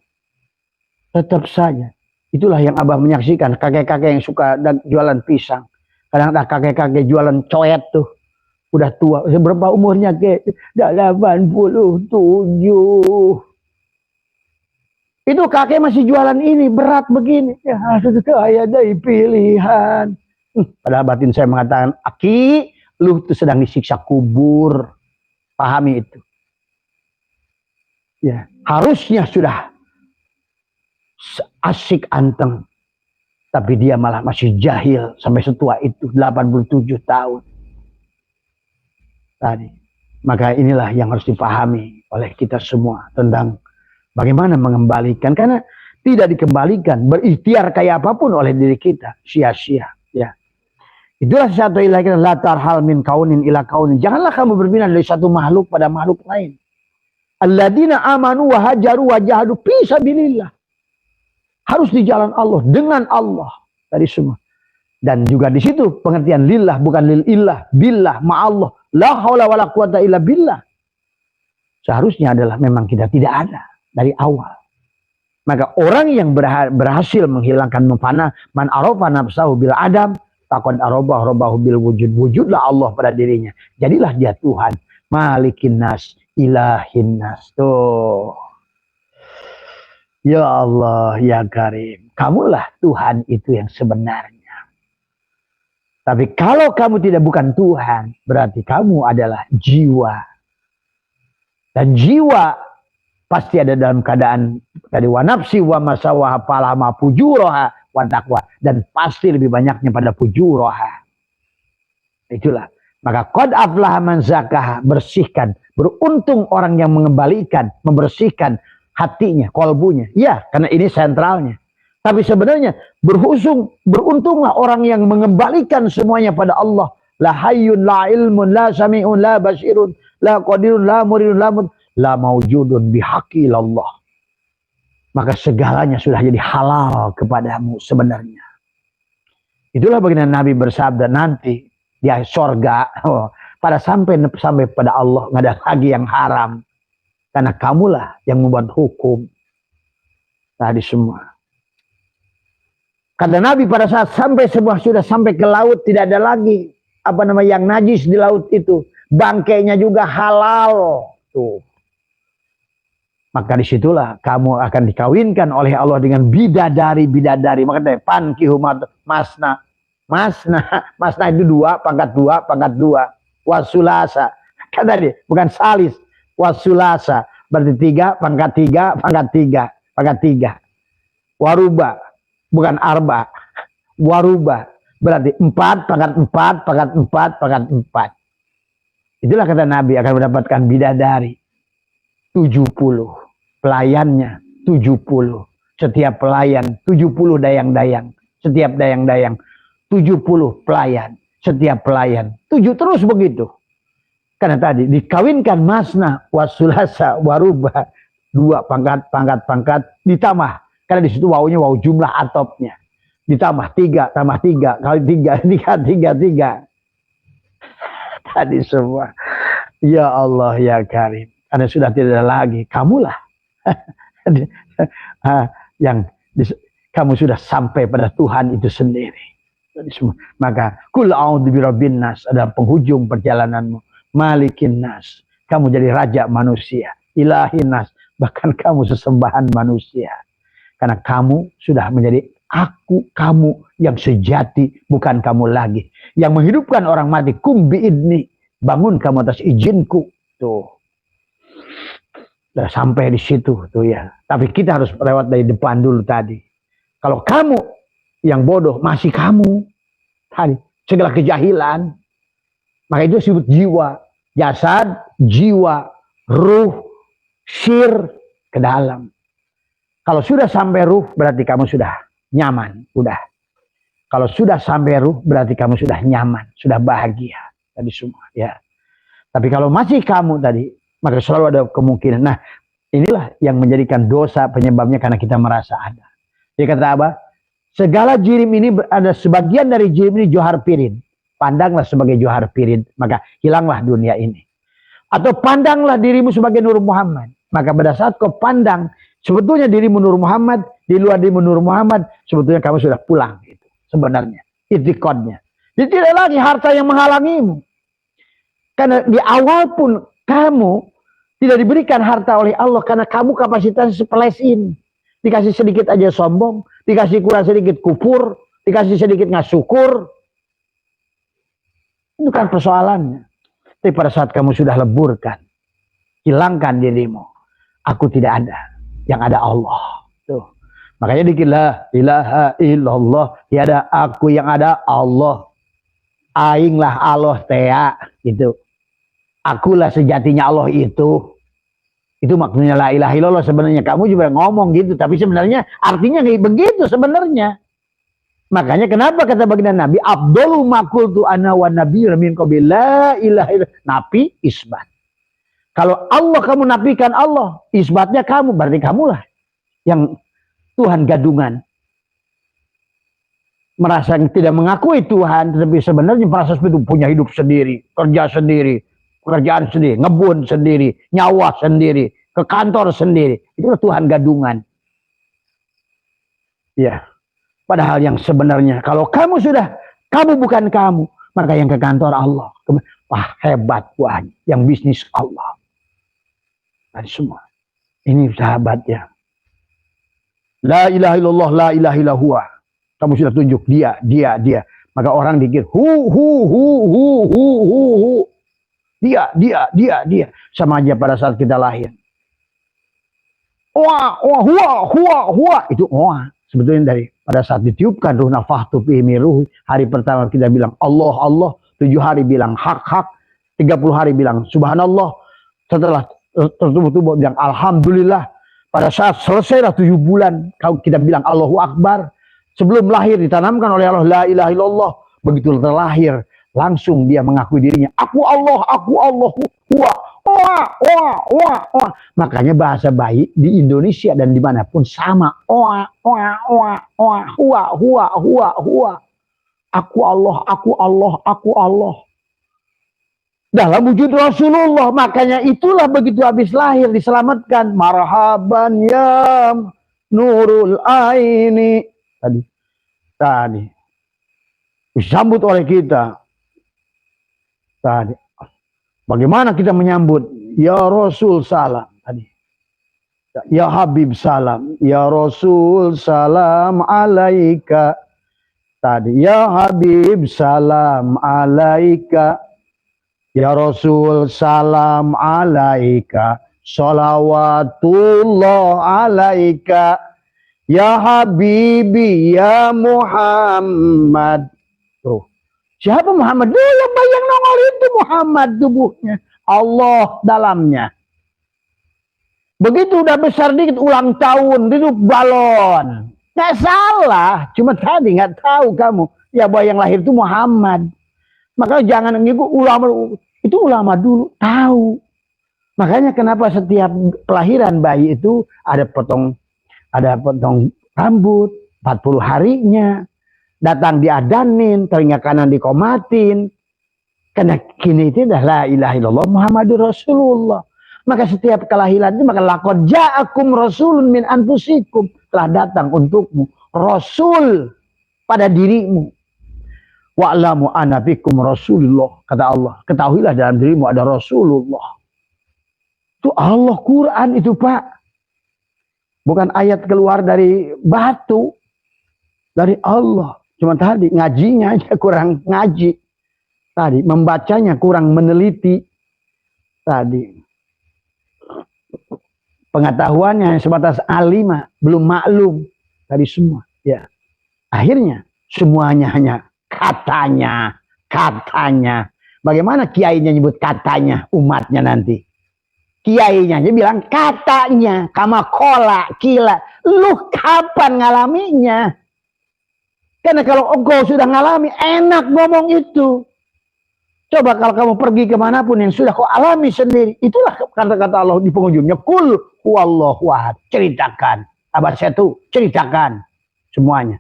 Tetap saja. Itulah yang Abah menyaksikan kakek-kakek yang suka jualan pisang. Kadang ada kakek-kakek jualan coet tuh. Udah tua. Berapa umurnya ke? 87. Itu kakek masih jualan ini. Berat begini. Ya saya ada pilihan. Padahal batin saya mengatakan, Aki, lu tuh sedang disiksa kubur. Pahami itu. Ya, harusnya sudah asik anteng. Tapi dia malah masih jahil sampai setua itu 87 tahun. Tadi. Maka inilah yang harus dipahami oleh kita semua tentang bagaimana mengembalikan, karena tidak dikembalikan berikhtiar kayak apapun oleh diri kita sia-sia, ya. Itulah satu ilahi la tarhal min kaunin ila kaunin. Janganlah kamu berpindah dari satu makhluk pada makhluk lain. Alladzina amanu wa hajaru wa jahadu fi sabilillah. Harus di jalan Allah, dengan Allah tadi semua. Dan juga di situ pengertian lillah bukan lil illah, billah ma'allah. La haula wala quwata illa billah. Seharusnya adalah memang kita tidak ada dari awal. Maka orang yang berhasil menghilangkan mufana, man arafa nafsahu bil adam, faqad arabahu bil wujud. Wujudlah Allah pada dirinya. Jadilah dia Tuhan, malikin nas, ilahin nas. Tuh. Ya Allah, ya Karim. Kamulah Tuhan itu yang sebenarnya. Tapi kalau kamu bukan Tuhan, berarti kamu adalah jiwa. Dan jiwa pasti ada dalam keadaan tadi wa nafsi wa masawaha palama fujuroha wa taqwa, dan pasti lebih banyaknya pada fujuroha. Itulah. Maka qad aflaha man zakaha, bersihkan. Beruntung orang yang mengembalikan, membersihkan hatinya, kolbunya. Ya, karena ini sentralnya. Tapi sebenarnya beruntunglah orang yang mengembalikan semuanya pada Allah. La hayyun, la ilmun, la sami'un, la basirun, la qadirun, la muridun, la mawjudun bihaqi Allah. Maka segalanya sudah jadi halal kepadamu sebenarnya. Itulah bagaimana Nabi bersabda, nanti di surga, pada sampai pada Allah nggak ada lagi yang haram. Karena kamulah yang membuat hukum tadi semua. Kata Nabi pada saat sampai semua sudah sampai ke laut, tidak ada lagi yang najis di laut itu. Bangkainya juga halal. Tuh. Maka disitulah kamu akan dikawinkan oleh Allah dengan bidadari. Makanya pankihu masna. Masna itu 2, pangkat 2. Wasulasa. Kan tadi bukan salis. Wasulasa berarti 3, pangkat 3. Waruba bukan arba. Waruba berarti 4, pangkat 4. Itulah kata Nabi akan mendapatkan bidadari 70. Pelayannya 70. Setiap pelayan 70 dayang-dayang. Setiap dayang-dayang 70 pelayan. Setiap pelayan 7, terus begitu. Karena tadi dikawinkan masna wasulasa waruba 2 pangkat ditambah, karena di situ wawunya wawu jumlah atopnya, ditambah 3 tambah 3 kali 3 tadi semua. Ya Allah ya Karim, karena sudah tidak ada lagi kamulah yang kamu sudah sampai pada Tuhan itu sendiri. Maka kul a'udzu birabbin nas adalah penghujung perjalananmu. Malikin nas, kamu jadi raja manusia. Ilahin nas, bahkan kamu sesembahan manusia. Karena kamu sudah menjadi kamu yang sejati, bukan kamu lagi. Yang menghidupkan orang mati, kum biidni, bangun kamu atas izinku. Tuh. Sudah sampai di situ tuh ya. Tapi kita harus lewat dari depan dulu tadi. Kalau kamu yang bodoh, masih kamu tadi segala kejahilan, maka itu disebut jiwa. Jasad, jiwa, ruh, sir ke dalam. Kalau sudah sampai ruh berarti kamu sudah nyaman, udah. Kalau sudah sampai ruh berarti kamu sudah nyaman, sudah bahagia tadi semua ya. Tapi kalau masih kamu tadi, maka selalu ada kemungkinan. Nah, inilah yang menjadikan dosa penyebabnya karena kita merasa ada. Dia kata apa? Segala jirim ini ada sebagian dari jirim ini johar pirin. Pandanglah sebagai johar pirin, maka hilanglah dunia ini. Atau pandanglah dirimu sebagai Nur Muhammad. Maka pada saat kau pandang sebetulnya dirimu Nur Muhammad, di luar dirimu Nur Muhammad, sebetulnya kamu sudah pulang gitu. Sebenarnya, itikadnya. Jadi tidak lagi harta yang menghalangimu. Karena di awal pun kamu tidak diberikan harta oleh Allah karena kamu kapasitas sepeles ini. Dikasih sedikit aja sombong, dikasih kurang sedikit kufur, dikasih sedikit nggak syukur. Itu kan persoalannya. Tapi pada saat kamu sudah leburkan, hilangkan dirimu. Aku tidak ada, yang ada Allah. Tuh. Makanya dikit la ilaha illallah, tiada aku yang ada Allah. Ainglah Allah tea, gitu. Akulah sejatinya Allah itu. Itu maksudnya la ilaha illallah sebenarnya. Kamu juga ngomong gitu, tapi sebenarnya artinya kayak begitu sebenarnya. Makanya kenapa kata baginda Nabi, Abdul makul tu ana wa nabi min qabil la ilaha illallah. Nabi isbat. Kalau Allah kamu nafikan Allah, isbatnya kamu, berarti kamulah yang Tuhan gadungan. Merasa tidak mengakui Tuhan, tetapi sebenarnya merasa itu punya hidup sendiri, kerja sendiri, pekerjaan sendiri, ngebun sendiri, nyawa sendiri, ke kantor sendiri. Itulah Tuhan gadungan. Ya. Padahal yang sebenarnya, kalau kamu sudah, kamu bukan kamu, maka yang ke kantor Allah. Wah, hebat Tuhan, yang bisnis Allah. Dan semua. Ini sahabat ya. La ilaha illallah, la ilaha illallah. Kamu sudah tunjuk dia. Maka orang dikir, Dia. Sama aja pada saat kita lahir. Huwa. Itu sebetulnya dari pada saat ditiupkan ruh nafahtu fihi min ruh, hari pertama kita bilang Allah, 7 hari bilang hak, 30 hari bilang subhanallah, setelah tertubuh bilang alhamdulillah. Pada saat selesai 7 bulan kita bilang Allahu Akbar. Sebelum lahir ditanamkan oleh Allah la ilaha illallah. Begitu terlahir langsung dia mengakui dirinya, aku Allah, huwa. Makanya bahasa bayi di Indonesia dan dimanapun sama, huwa. Aku Allah. Dalam wujud Rasulullah, makanya itulah begitu habis lahir diselamatkan, marhaban ya nurul aini. Tadi disambut oleh kita. Tadi bagaimana kita menyambut? Ya Rasul salam tadi. Ya Habib salam. Ya Rasul salam alaika. Tadi ya Habib salam alaika. Ya Rasul salam alaika. Salawatullah alaika. Ya Habibi ya Muhammad. Tuh. Siapa Muhammad? Dia yang bayang nongol itu Muhammad tubuhnya. Allah dalamnya. Begitu udah besar dikit ulang tahun, duduk balon. Nggak salah, cuma tadi nggak tahu kamu. Ya bayang lahir itu Muhammad. Maka jangan ngikut ulama, itu ulama dulu tahu. Makanya kenapa setiap kelahiran bayi itu ada potong rambut, 40 harinya. Datang diadanin, telinga kanan dikomatin. Karena kini itu adalah la ilaha illallah Muhammadur Rasulullah. Maka setiap kelahiran itu maka laqad ja'akum rasulun min anfusikum, telah datang untukmu rasul pada dirimu. Wa'lamu anna fikum Rasulullah, kata Allah. Ketahuilah dalam dirimu ada Rasulullah. Itu Allah Quran itu, Pak. Bukan ayat keluar dari batu. Dari Allah. Cuma tadi ngajinya aja kurang ngaji. Tadi membacanya kurang meneliti. Tadi pengetahuannya sebatas alimah, belum maklum. Tadi semua. Ya. Akhirnya semuanya hanya katanya. Bagaimana kiainya nyebut katanya umatnya nanti? Kiainya aja bilang katanya, kama kola, kila. Lu kapan ngalaminya? Karena kalau engkau sudah ngalami, enak ngomong itu. Coba kalau kamu pergi kemanapun yang sudah kau alami sendiri. Itulah kata-kata Allah di penghujungnya. Kul huwallahu ahad. Ceritakan. Abah Setu, ceritakan. Semuanya.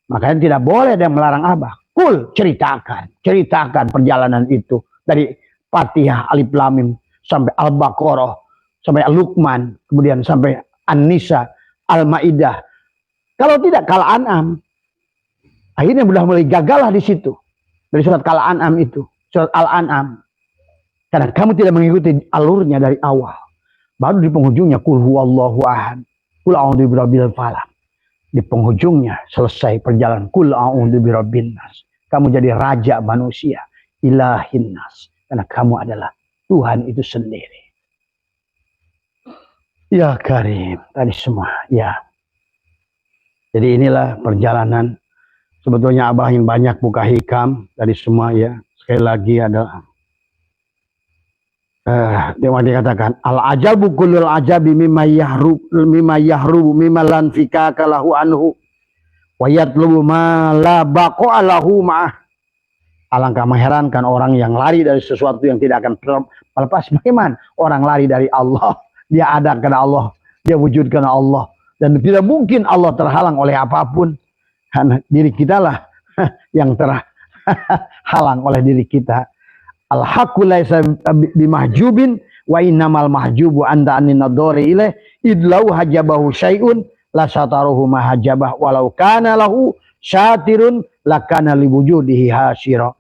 Makanya tidak boleh ada yang melarang Abah. Kul, ceritakan. Ceritakan perjalanan itu. Dari Fatihah, Alif Lam Mim, sampai Al-Baqarah, sampai Luqman, kemudian sampai An-Nisa, Al-Maidah. Kalau tidak Kal-An'am, akhirnya sudah mulai gagal di situ. Dari surat Kal-An'am itu, surat Al-An'am. Karena kamu tidak mengikuti alurnya dari awal. Baru di penghujungnya kul huwallahu ahad, kul a'udzu birabbil falaq. Di penghujungnya selesai perjalanan kul a'udzu birabbin nas. Kamu jadi raja manusia, ilahin nas. Karena kamu adalah Tuhan itu sendiri. Ya Karim, tadi semua, ya. Jadi inilah perjalanan. Sebetulnya Abah ingin banyak buka hikam dari semua, ya. Sekali lagi adalah dia dikatakan al-ajabu kullul ajabi mimma yahrubu mimma lan fikaka lahu anhu wa yatlubu ma la baqa lahu ma'ah. Alangkah mengherankan orang yang lari dari sesuatu yang tidak akan terlepas. Bagaimana orang lari dari Allah? Dia ada karena Allah, dia wujud karena Allah, dan tidak mungkin Allah terhalang oleh apapun. Karena diri kita lah yang terhalang oleh diri kita. Al-haqqu laisa bimahjubin wa innamal mahjubu anta anin nadhari ilaih idlau hajabahu syai'un la sataruhu ma hajabah walau kana lahu syatirun lakana liwujudihi hasyira.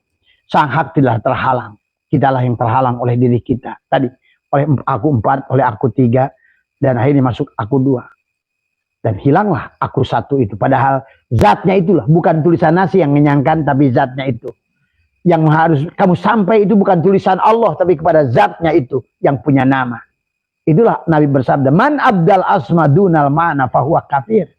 Sang hak tidak terhalang, kitalah yang terhalang oleh diri kita. Tadi oleh aku 4, oleh aku 3, dan akhirnya masuk aku 2. Dan hilanglah aku 1 itu. Padahal zatnya itulah, bukan tulisan nasi yang mengenyangkan, tapi zatnya itu. Yang harus kamu sampai itu bukan tulisan Allah, tapi kepada zatnya itu yang punya nama. Itulah Nabi bersabda, man abdal asma dunal ma'na fahuwa kafir.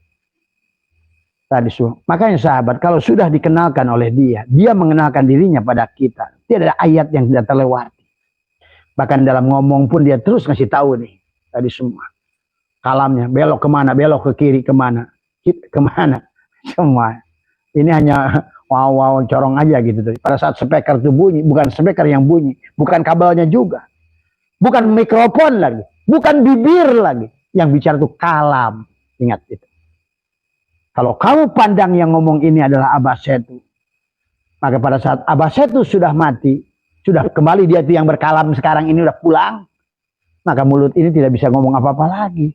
Tadi semua. Makanya sahabat, kalau sudah dikenalkan oleh dia, dia mengenalkan dirinya pada kita. Tidak ada ayat yang tidak terlewati. Bahkan dalam ngomong pun dia terus ngasih tahu nih. Tadi semua. Kalamnya, belok kemana, belok ke kiri kemana. Kemana. Semua. Ini hanya wow corong aja gitu. Pada saat speaker itu bunyi, bukan speaker yang bunyi. Bukan kabelnya juga. Bukan mikrofon lagi. Bukan bibir lagi. Yang bicara itu kalam. Ingat itu. Kalau kamu pandang yang ngomong ini adalah Abah Setu, maka pada saat Abah Setu sudah mati, sudah kembali dia itu yang berkalam sekarang ini udah pulang, maka mulut ini tidak bisa ngomong apa-apa lagi.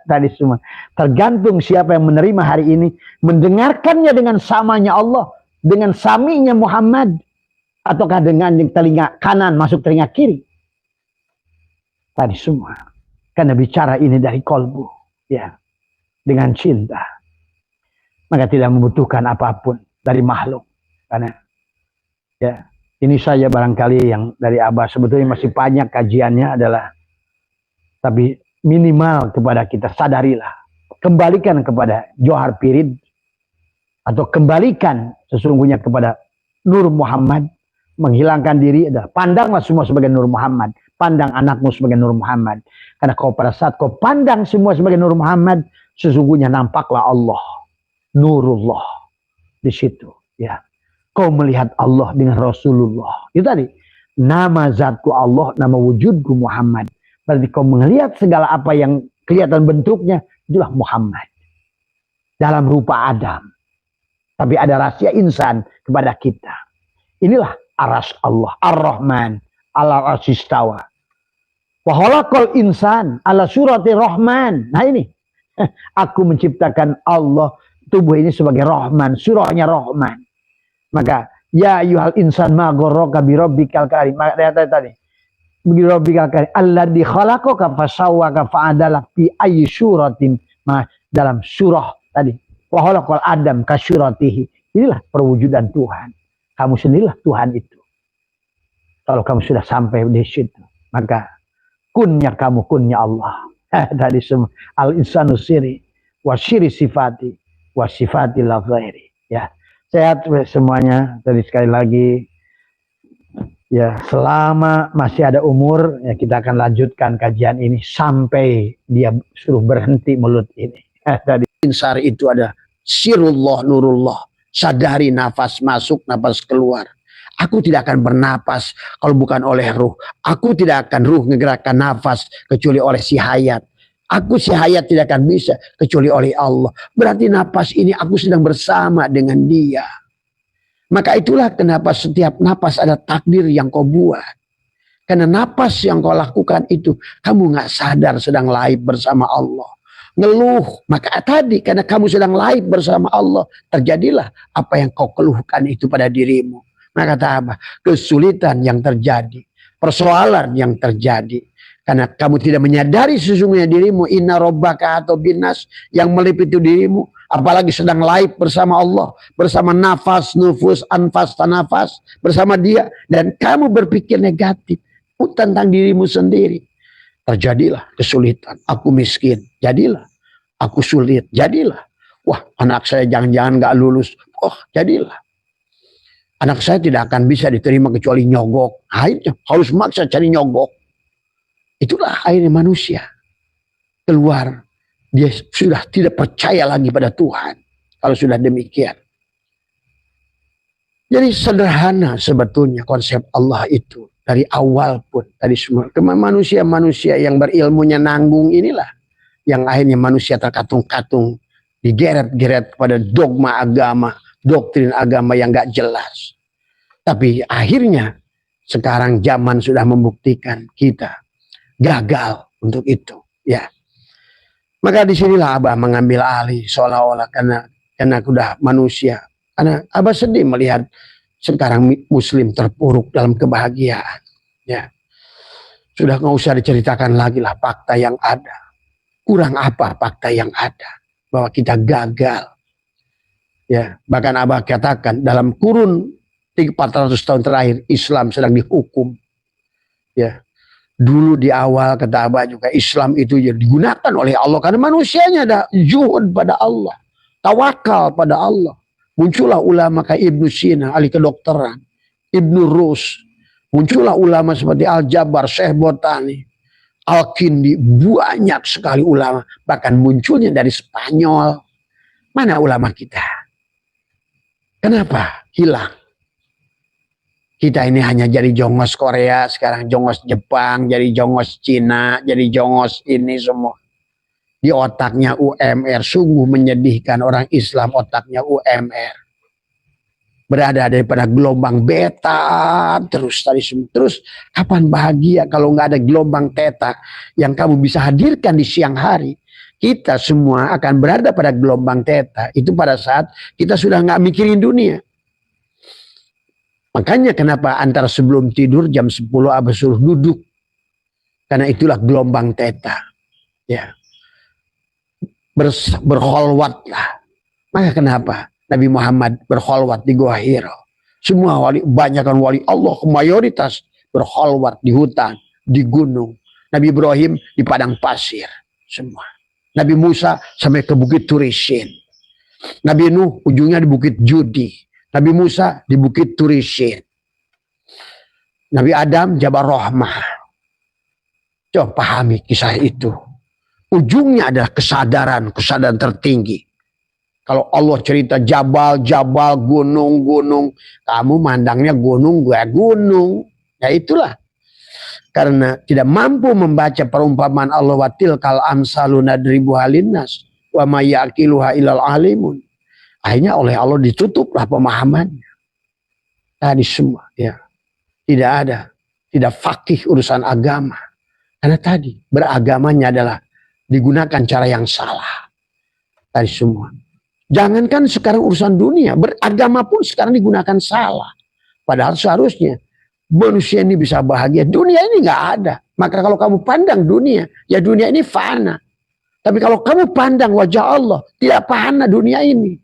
Tadi semua. Tergantung siapa yang menerima hari ini, mendengarkannya dengan samanya Allah, dengan saminya Muhammad, ataukah dengan telinga kanan masuk telinga kiri. Tadi semua. Karena bicara ini dari kolbu, ya, dengan cinta. Maka tidak membutuhkan apapun dari makhluk. Karena ya ini saja barangkali yang dari Abah. Sebetulnya masih banyak kajiannya adalah, tapi minimal kepada kita sadarilah. Kembalikan kepada Johar Pirid. Atau kembalikan sesungguhnya kepada Nur Muhammad. Menghilangkan diri adalah pandanglah semua sebagai Nur Muhammad. Pandang anakmu sebagai Nur Muhammad. Karena kau pada saat kau pandang semua sebagai Nur Muhammad, sesungguhnya nampaklah Allah. Nurullah di situ, ya. Kau melihat Allah dengan Rasulullah. Itu tadi nama zatku Allah, nama wujudku Muhammad. Berarti kau melihat segala apa yang kelihatan bentuknya, itulah Muhammad dalam rupa Adam. Tapi ada rahasia insan kepada kita. Inilah aras Allah, Ar-Rahman, ala arsistawa. Wa khalaqal insan ala surati Rahman. Nah ini, aku menciptakan Allah tubuh ini sebagai Rahman, surahnya Rahman. Maka ya ayyuhal insan ma gharraka bi rabbikal karim. Maka tadi bi rabbikal karim alladzi khalaqaka fasawwaka fa'adala fi ayyi suratin ma dalam surah tadi wa khalaqal adam ka suratihi. Inilah perwujudan Tuhan. Kamu sendirilah Tuhan itu. Kalau kamu sudah sampai di situ, maka kunnya kamu kunnya Allah. Tadi semua al insanu siri wa syiri sifati wasifatil ghairi, ya. Sehat semuanya. Tadi sekali lagi Ya, selama masih ada umur, ya kita akan lanjutkan kajian ini sampai dia suruh berhenti mulut ini. Tadi insar itu ada sirullah, nurullah. Sadari nafas masuk, nafas keluar. Aku tidak akan bernapas kalau bukan oleh ruh. Aku tidak akan ruh menggerakkan nafas kecuali oleh si hayat. Aku si hayat tidak akan bisa kecuali oleh Allah. Berarti nafas ini aku sedang bersama dengan dia. Maka itulah kenapa setiap napas ada takdir yang kau buat. Karena napas yang kau lakukan itu, kamu gak sadar sedang laib bersama Allah. Ngeluh, maka tadi karena kamu sedang laib bersama Allah, terjadilah apa yang kau keluhkan itu pada dirimu. Maka kata apa? Kesulitan yang terjadi, persoalan yang terjadi. Karena kamu tidak menyadari sesungguhnya dirimu, inna robbaka atau binas yang meliputi dirimu. Apalagi sedang laib bersama Allah, bersama nafas, nufus, anfas, tanafas, bersama dia. Dan kamu berpikir negatif tentang dirimu sendiri. Terjadilah kesulitan. Aku miskin, jadilah. Aku sulit, jadilah. Wah, anak saya jangan-jangan gak lulus. Oh, jadilah. Anak saya tidak akan bisa diterima kecuali nyogok. Akhirnya harus maksa cari nyogok. Itulah akhirnya manusia. Keluar. Dia sudah tidak percaya lagi pada Tuhan. Kalau sudah demikian. Jadi sederhana sebetulnya konsep Allah itu. Dari awal pun. Dari semua. Manusia-manusia yang berilmunya nanggung inilah. Yang akhirnya manusia terkatung-katung. Digeret-geret kepada dogma agama. Doktrin agama yang gak jelas. Tapi akhirnya. Sekarang zaman sudah membuktikan kita. Gagal untuk itu. Ya. Maka disinilah Abah mengambil alih seolah-olah karena sudah manusia. Karena Abah sedih melihat sekarang Muslim terpuruk dalam kebahagiaan. Ya, sudah nggak usah diceritakan lagi lah fakta yang ada. Kurang apa fakta yang ada bahwa kita gagal. Ya, bahkan Abah katakan dalam kurun 400 tahun terakhir Islam sedang dihukum. Ya. Dulu di awal kata Abah juga Islam itu digunakan oleh Allah karena manusianya ada zuhud pada Allah, tawakal pada Allah. Muncullah ulama kayak Ibnu Sina, ahli kedokteran, Ibnu Rus, muncullah ulama seperti Al-Jabar, Syekh Botani, Al-Kindi, banyak sekali ulama, bahkan munculnya dari Spanyol. Mana ulama kita? Kenapa hilang? Kita ini hanya jadi jongos Korea, sekarang jongos Jepang, jadi jongos Cina, jadi jongos ini semua. Di otaknya UMR, sungguh menyedihkan orang Islam otaknya UMR. Berada daripada gelombang beta, terus tadi semua. Terus kapan bahagia kalau nggak ada gelombang theta yang kamu bisa hadirkan di siang hari. Kita semua akan berada pada gelombang theta. Itu pada saat kita sudah nggak mikirin dunia. Makanya kenapa antara sebelum tidur jam 10 Abah suruh duduk. Karena itulah gelombang theta. Ya. Berkholwatlah. Maka kenapa Nabi Muhammad berkholwat di Gua Hira. Semua wali, banyakkan wali Allah mayoritas berkholwat di hutan, di gunung. Nabi Ibrahim di padang pasir. Semua. Nabi Musa sampai ke Bukit Turisin. Nabi Nuh ujungnya di Bukit Judi. Nabi Musa di Bukit Turisin. Nabi Adam Jabal Rahmah. Coba pahami kisah itu. Ujungnya adalah kesadaran tertinggi. Kalau Allah cerita jabal, gunung, kamu mandangnya gunung, gue gunung. Ya itulah. Karena tidak mampu membaca perumpamaan Allah wa tilkal amsalu nadribu halinnas wa may yaqiluha ilal alimun. Akhirnya oleh Allah ditutuplah pemahamannya. Tadi semua ya. Tidak fakih urusan agama. Karena tadi beragamanya adalah digunakan cara yang salah. Tadi semua. Jangankan sekarang urusan dunia, beragama pun sekarang digunakan salah. Padahal seharusnya manusia ini bisa bahagia. Dunia ini nggak ada. Maka kalau kamu pandang dunia, ya dunia ini fana. Tapi kalau kamu pandang wajah Allah, tidak fana dunia ini.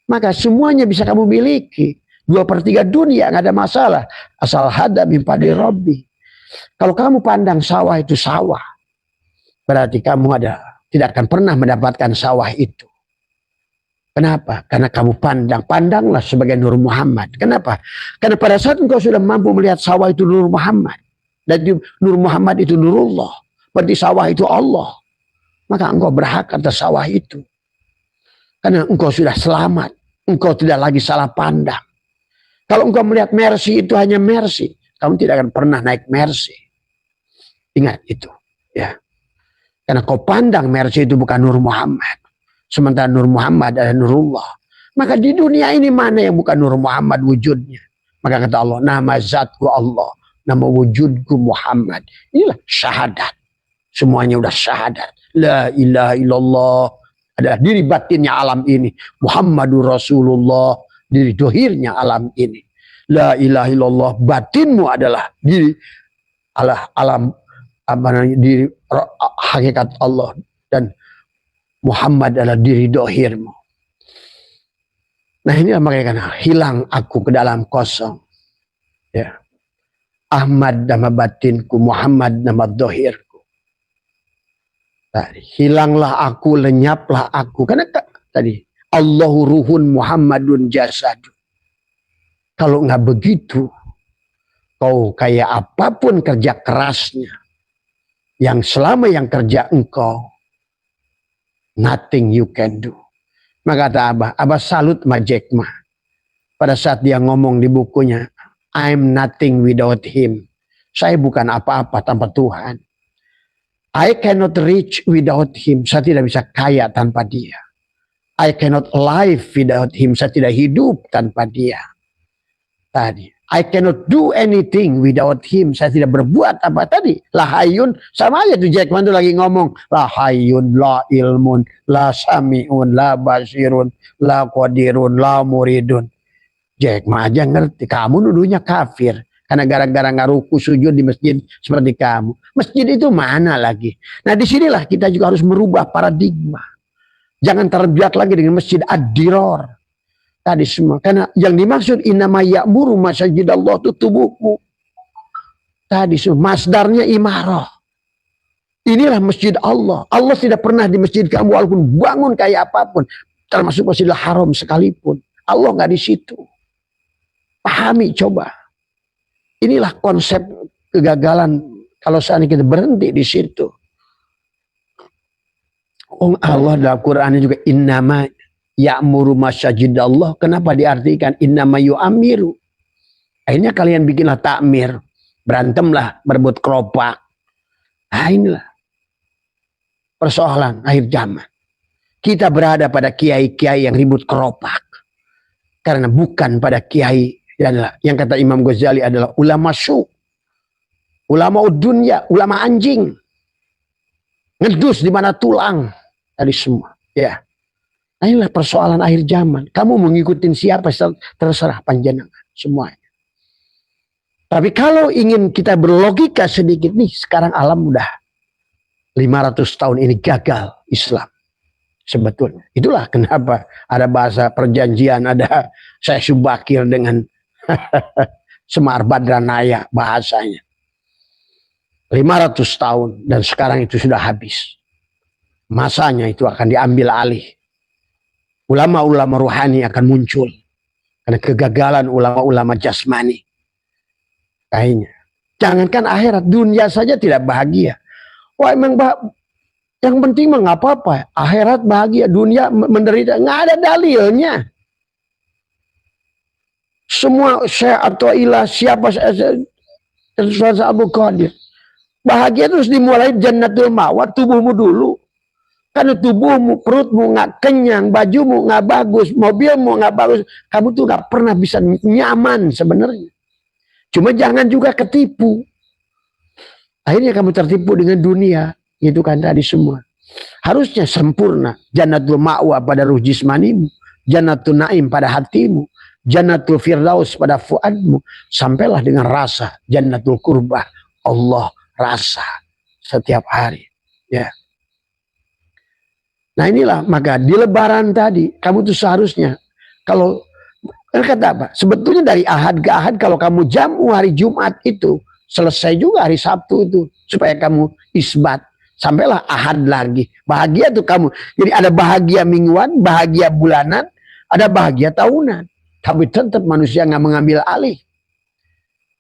Maka semuanya bisa kamu miliki. 2/3 dunia nggak ada masalah. Asal hada min padi Rabbi. Kalau kamu pandang sawah itu sawah, berarti kamu tidak akan pernah mendapatkan sawah itu. Kenapa? Karena kamu pandanglah sebagai Nur Muhammad. Kenapa? Karena pada saat engkau sudah mampu melihat sawah itu Nur Muhammad, dan Nur Muhammad itu Nurullah, berarti sawah itu Allah, maka engkau berhak atas sawah itu. Karena engkau sudah selamat, engkau tidak lagi salah pandang. Kalau engkau melihat Mercy itu hanya Mercy, kamu tidak akan pernah naik Mercy. Ingat itu, ya. Karena kau pandang Mercy itu bukan Nur Muhammad, sementara Nur Muhammad adalah Nurullah. Maka di dunia ini mana yang bukan Nur Muhammad wujudnya? Maka kata Allah, nama zatku Allah, nama wujudku Muhammad. Inilah syahadat. Semuanya udah syahadat. La ilaha illallah adalah diri batinnya alam ini. Muhammadur Rasulullah, diri dohirnya alam ini. La ilaha illallah, batinmu adalah diri alam diri hakikat Allah, dan Muhammad adalah diri dohirmu. Nah, ini makanya hilang aku ke dalam kosong. Ya. Ahmad nama batinku, Muhammad nama dohirku. Tadi, hilanglah aku, lenyaplah aku. Karena tadi Allahu ruhun Muhammadun jasadu. Kalau nggak begitu, kau kayak apapun kerja kerasnya, yang selama yang kerja engkau, nothing you can do. Maka kata Abah salut sama Jack Ma. Pada saat dia ngomong di bukunya, I'm nothing without him. Saya bukan apa-apa tanpa Tuhan. I cannot reach without him. Saya tidak bisa kaya tanpa dia. I cannot live without him. Saya tidak hidup tanpa dia. Tadi, I cannot do anything without him. Saya tidak berbuat apa tadi. La hayyun, sama aja tuh Jack Ma tuh lagi ngomong. La hayyun, la ilmun, la sami'un, la basirun, la qadirun, la muridun. Jack Ma aja ngerti. Kamu nuduhnya kafir. Karena gara-gara nggak ruku sujud di masjid seperti kamu. Masjid itu mana lagi? Nah, disinilah kita juga harus merubah paradigma. Jangan terbiak lagi dengan masjid ad-diror. Tadi semua. Karena yang dimaksud innama ya'muru masajidallah itu tubuhmu. Tadi semua. Masdarnya imarah. Inilah masjid Allah. Allah tidak pernah di masjid kamu walaupun bangun kayak apapun. Termasuk Masjidil Haram sekalipun. Allah nggak di situ. Pahami coba. Inilah konsep kegagalan kalau seandainya kita berhenti di situ. Oh, Allah dalam Quran juga innama ya'muru masajidallah. Kenapa diartikan innama yu'amiru? Akhirnya kalian bikinlah takmir, berantemlah, berebut keropak. Nah, inilah persoalan akhir zaman. Kita berada pada kiai-kiai yang ribut keropak. Karena bukan pada kiai adalah yang kata Imam Ghazali adalah ulama su, ulama dunya, ulama anjing, ngedus di mana tulang tadi semua. Ya, nah, inilah persoalan akhir zaman. Kamu mengikuti siapa terserah panjenengan semuanya. Tapi kalau ingin kita berlogika sedikit nih, sekarang alam udah 500 tahun ini gagal Islam. Sebetulnya itulah kenapa ada bahasa perjanjian, ada Syekh Subakir dengan Semar Badranaya bahasanya. 500 tahun dan sekarang itu sudah habis. Masanya itu akan diambil alih. Ulama-ulama ruhani akan muncul. Karena kegagalan ulama-ulama jasmani. Kayaknya. Jangankan akhirat, dunia saja tidak bahagia. Wah, emang yang penting mah nggak apa-apa. Akhirat bahagia, dunia menderita. Nggak ada dalilnya. Semua Syekh atau ilah siapa Abu Qadir. Bahagia terus dimulai jannatul ma'wa, tubuhmu dulu. Karena tubuhmu, perutmu nggak kenyang, bajumu nggak bagus, mobilmu nggak bagus. Kamu tuh nggak pernah bisa nyaman sebenarnya. Cuma jangan juga ketipu. Akhirnya kamu tertipu dengan dunia. Itu kan tadi semua. Harusnya sempurna. Jannatul ma'wa pada ruh jismanimu. Jannatul na'im pada hatimu. Jannatul firdaus pada fuadmu. Sampailah dengan rasa jannatul qurbah. Allah rasa setiap hari. Ya. Nah, inilah maka di lebaran tadi kamu tuh seharusnya kalau kata apa? Sebetulnya dari ahad ke ahad kalau kamu jamu hari Jumat itu selesai juga hari Sabtu itu supaya kamu isbat Sampailah Ahad lagi. Bahagia tuh kamu. Jadi ada bahagia mingguan, bahagia bulanan, ada bahagia tahunan. Tapi tetap manusia nggak mengambil alih.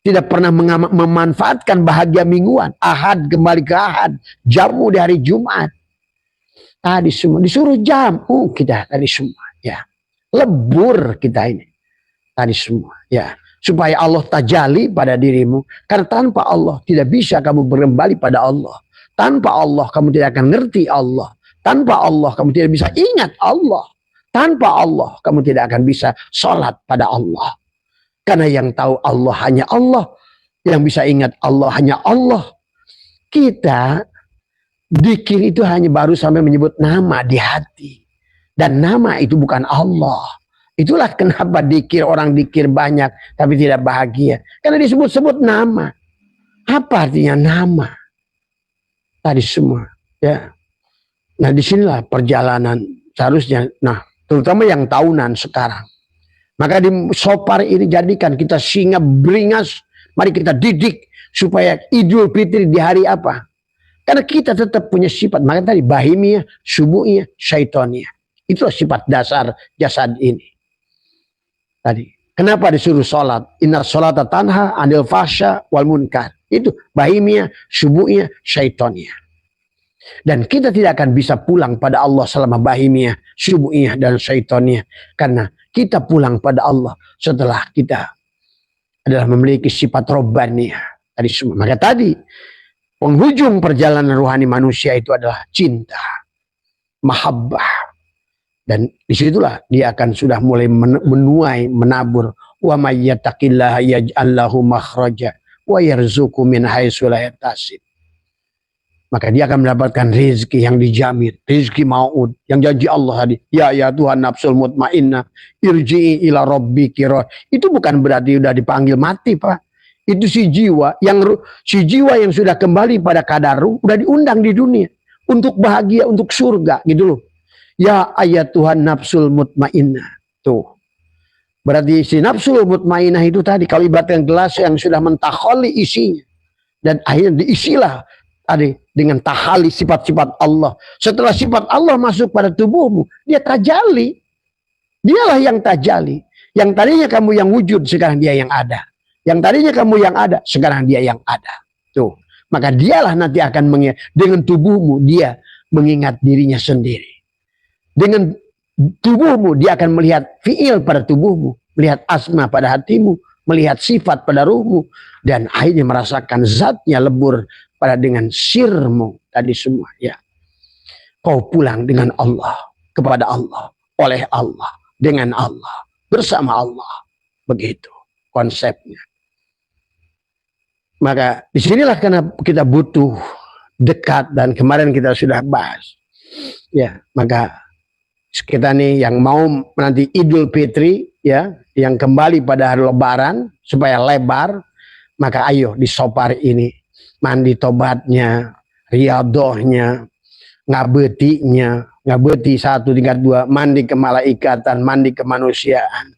Tidak pernah memanfaatkan bahagia mingguan. Ahad kembali ke Ahad. Jamu di hari Jumat. Tadi semua disuruh jamu kita tadi semua. Ya, lebur kita ini. Tadi semua. Ya, supaya Allah tajalli pada dirimu. Karena tanpa Allah tidak bisa kamu kembali pada Allah. Tanpa Allah kamu tidak akan ngerti Allah. Tanpa Allah kamu tidak bisa ingat Allah. Tanpa Allah kamu tidak akan bisa sholat pada Allah. Karena yang tahu Allah hanya Allah. Yang bisa ingat Allah hanya Allah. Kita dzikir itu hanya baru sampai menyebut nama di hati. Dan nama itu bukan Allah. Itulah kenapa dzikir, orang dzikir banyak tapi tidak bahagia. Karena disebut-sebut nama. Apa artinya nama? Tadi semua, ya. Nah, disinilah perjalanan seharusnya. Nah, terutama yang tahunan sekarang. Maka di Sopar ini jadikan kita singa beringas. Mari kita didik supaya Idul Fitri di hari apa? Karena kita tetap punya sifat. Maka tadi bahimiyah, subuhiyah, syaitoniyah. Itulah sifat dasar jasad ini. Tadi. Kenapa disuruh sholat? Inna sholata tanha anil fahsya wal munkar. Itu bahimiyah, subuhiyah, syaitoniyah. Dan kita tidak akan bisa pulang pada Allah selama bahimiyah, subuhiyah, dan syaitoniyah. Karena kita pulang pada Allah setelah kita adalah memiliki sifat robbaniyah. Tadi semua. Maka tadi penghujung perjalanan rohani manusia itu adalah cinta, mahabbah. Dan disitulah dia akan sudah mulai menuai, menabur. Wa may yattaqillaha yaj'al lahu makhraja wa yarzuqhu min haitsu la yahtasib. Maka dia akan mendapatkan rezeki yang dijamin, rezeki maud yang janji Allah tadi. Ya Tuhan nafsul mutmainnah irji'i ila rabbiki. Itu bukan berarti sudah dipanggil mati, Pak. Itu si jiwa yang sudah kembali pada kadaru, udah diundang di dunia untuk bahagia, untuk surga gitu loh. Ya ayat Tuhan nafsul mutmainnah. Tuh. Berarti si nafsul mutmainnah itu tadi kalau ibaratkan gelas yang sudah mentakholi isinya. Dan akhirnya diisilah tadi dengan tahali sifat-sifat Allah. Setelah sifat Allah masuk pada tubuhmu, dia tajalli. Dialah yang tajalli. Yang tadinya kamu yang wujud, sekarang dia yang ada. Yang tadinya kamu yang ada, sekarang dia yang ada. Tuh. Maka dialah nanti akan dengan tubuhmu dia mengingat dirinya sendiri. Dengan tubuhmu dia akan melihat fiil pada tubuhmu, melihat asma pada hatimu, melihat sifat pada ruhmu, dan akhirnya merasakan zatnya lebur pada dengan sirmu tadi semua. Ya, kau pulang dengan Allah, kepada Allah, oleh Allah, dengan Allah, bersama Allah. Begitu konsepnya. Maka disinilah karena kita butuh dekat, dan kemarin kita sudah bahas. Ya, maka kita nih yang mau nanti Idul Fitri, ya, yang kembali pada hari Lebaran supaya lebar, maka ayo di Sopar ini mandi tobatnya, riadohnya, ngabeti 1 tingkat 2, mandi ke malaikatan, mandi kemanusiaan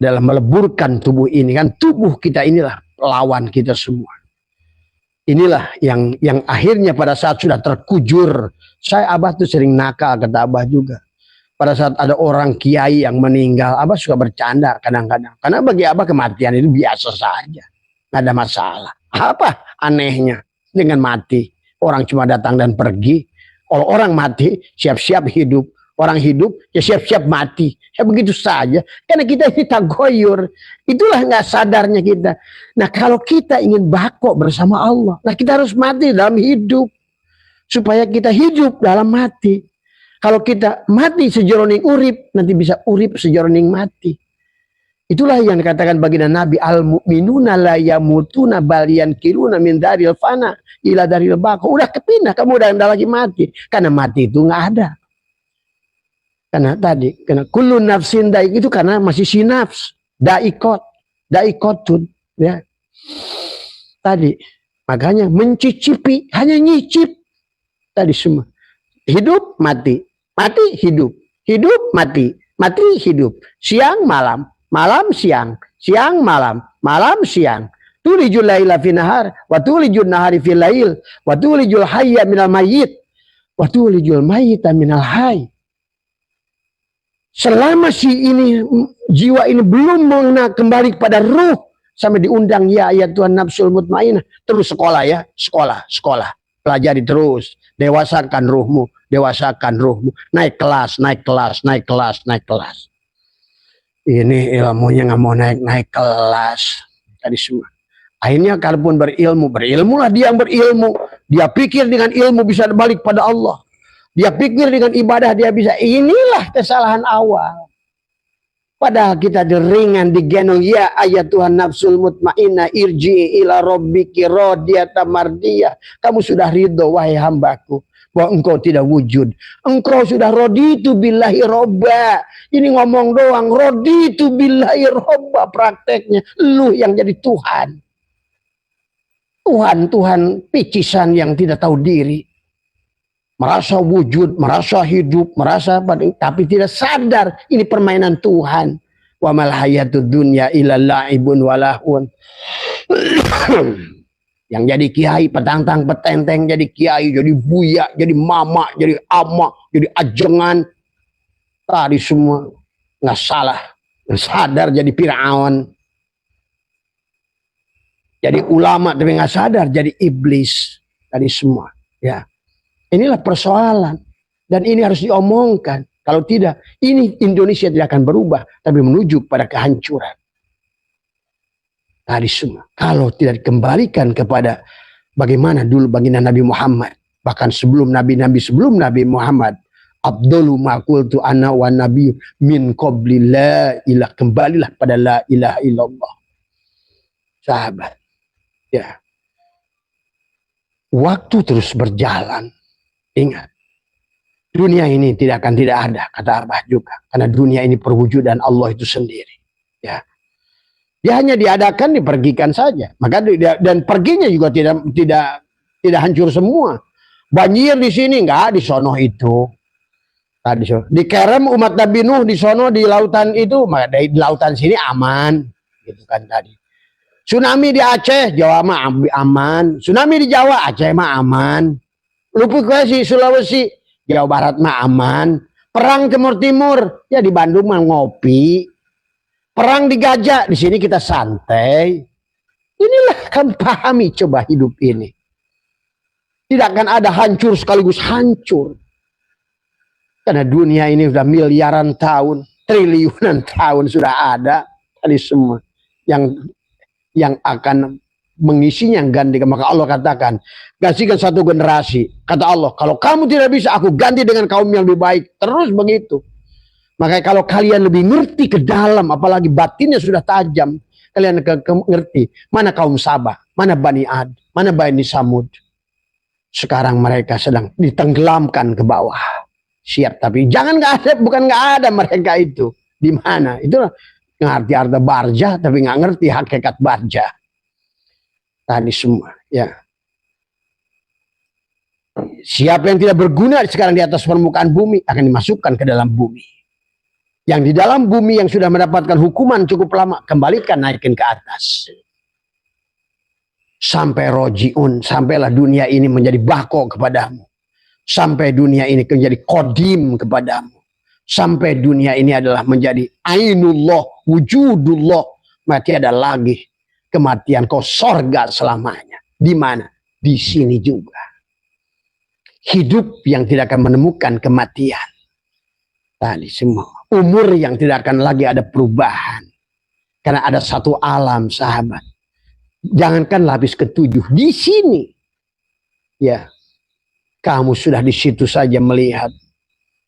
dalam meleburkan tubuh ini. Kan tubuh kita inilah lawan kita semua. Inilah yang akhirnya pada saat sudah terkujur. Abah tuh sering nakal, kata Abah juga. Pada saat ada orang kiai yang meninggal, Abah suka bercanda kadang-kadang. Karena bagi Abah kematian itu biasa saja. Nggak ada masalah. Apa anehnya dengan mati? Orang cuma datang dan pergi. Kalau orang mati, siap-siap hidup. Orang hidup, ya siap-siap mati. Ya begitu saja. Karena kita ini tagoyur. Itulah nggak sadarnya kita. Nah, kalau kita ingin bako bersama Allah, nah kita harus mati dalam hidup. Supaya kita hidup dalam mati. Kalau kita mati sejroning urip, nanti bisa urip sejroning mati. Itulah yang dikatakan baginda Nabi, al-mu'minuna la yamutuna bal yankiruna min daril fana ila daril baqa. Udah kepindah, kamu udah lagi mati. Karena mati itu nggak ada. Karena tadi, karena kullu nafsin daik itu karena masih sinafs, daikotun, ya. Tadi, makanya mencicipi, hanya nyicip. Tadi semua. Hidup, mati. Mati, hidup. Hidup, mati. Mati, hidup. Siang, malam. Malam, siang. Siang, malam. Malam, siang. Tulijul laila fi nahar, wa tulijul nahari fil lail, wa tulijul hayya minal mayyit, wa tulijul mayyita minal hayy. Selama si ini jiwa ini belum mengenal kembali kepada ruh, sampai diundang ya ayat Tuhan nafsul mutmainah, terus sekolah ya, sekolah, pelajari terus, dewasakan ruhmu, naik kelas. Ini ilmunya nggak mau naik kelas tadi semua. Akhirnya kalaupun berilmulah dia yang berilmu. Dia pikir dengan ilmu bisa balik pada Allah. Dia pikir dengan ibadah dia bisa. Inilah kesalahan awal. Padahal kita diringan, digendong, ya ayat Tuhan nafsul mutmainah, irji'i ila rabbiki radiyatan mardiyah. Kamu sudah ridho wahai hambaku, bahwa engkau tidak wujud. Engkau sudah raditu billahi robba. Ini ngomong doang, raditu billahi robba. Prakteknya, lu yang jadi Tuhan. Tuhan picisan yang tidak tahu diri. Merasa wujud, merasa hidup, tapi tidak sadar ini permainan Tuhan. Wa mal hayatud dunya illa la'ibun walahun. Yang jadi kiai petenteng jadi kiai, jadi buya, jadi mama, jadi ama, jadi ajengan. Tadi semua nggak salah, nggak sadar jadi Firaun. Jadi ulama tapi nggak sadar jadi iblis. Tadi semua, ya. Inilah persoalan. Dan ini harus diomongkan. Kalau tidak, ini Indonesia tidak akan berubah. Tapi menuju pada kehancuran. Tadi semua. Kalau tidak dikembalikan kepada bagaimana dulu baginda Nabi Muhammad. Bahkan sebelum Nabi Muhammad. Abdullu ma'kultu ana wa nabi min qabli la ilah. Kembalilah pada la ilaha illallah. Sahabat. Ya. Waktu terus berjalan. Ingat, dunia ini tidak ada, kata Abah juga. Karena dunia ini perwujudan Allah itu sendiri. Ya, dia hanya diadakan, dipergikan saja. Maka dan perginya juga tidak hancur semua. Banjir di sini enggak, di sono itu. Di Kerem umat Nabi Nuh di sono di lautan itu, maka di lautan sini aman, gitu kan tadi. Tsunami di Aceh, Jawa mah aman. Tsunami di Jawa, Aceh mah aman. Lupukasi, Sulawesi, Jawa Barat mah aman. Perang Timur, ya di Bandung mah ngopi. Perang di Gajah, di sini kita santai. Inilah kan pahami coba hidup ini. Tidak akan ada hancur sekaligus hancur. Karena dunia ini sudah miliaran tahun, triliunan tahun sudah ada. Tadi semua yang akan mengisinya gantikan. Maka Allah katakan, gantikan satu generasi. Kata Allah, kalau kamu tidak bisa, aku ganti dengan kaum yang lebih baik. Terus begitu. Makanya kalau kalian lebih ngerti ke dalam, apalagi batinnya sudah tajam, kalian ngerti mana kaum Sabah, mana Bani Ad, mana Bani Samud. Sekarang mereka sedang ditenggelamkan ke bawah. Siap, tapi jangan bukan nggak ada mereka itu. Di mana? Itu ngerti arti barja, tapi nggak ngerti hakikat barja. Tadi semua, ya. Siapa yang tidak berguna sekarang di atas permukaan bumi akan dimasukkan ke dalam bumi. Yang di dalam bumi yang sudah mendapatkan hukuman cukup lama, kembalikan, naikin ke atas. Sampai rojiun, sampailah dunia ini menjadi bako kepadamu. Sampai dunia ini menjadi kodim kepadamu. Sampai dunia ini adalah menjadi ainullah, wujudullah. Mati ada lagi kematian, kau sorga selamanya. Di mana? Di sini juga. Hidup yang tidak akan menemukan kematian. Tadi semua. Umur yang tidak akan lagi ada perubahan. Karena ada satu alam, sahabat. Jangankan lapis ketujuh. Di sini. Ya. Kamu sudah di situ saja melihat.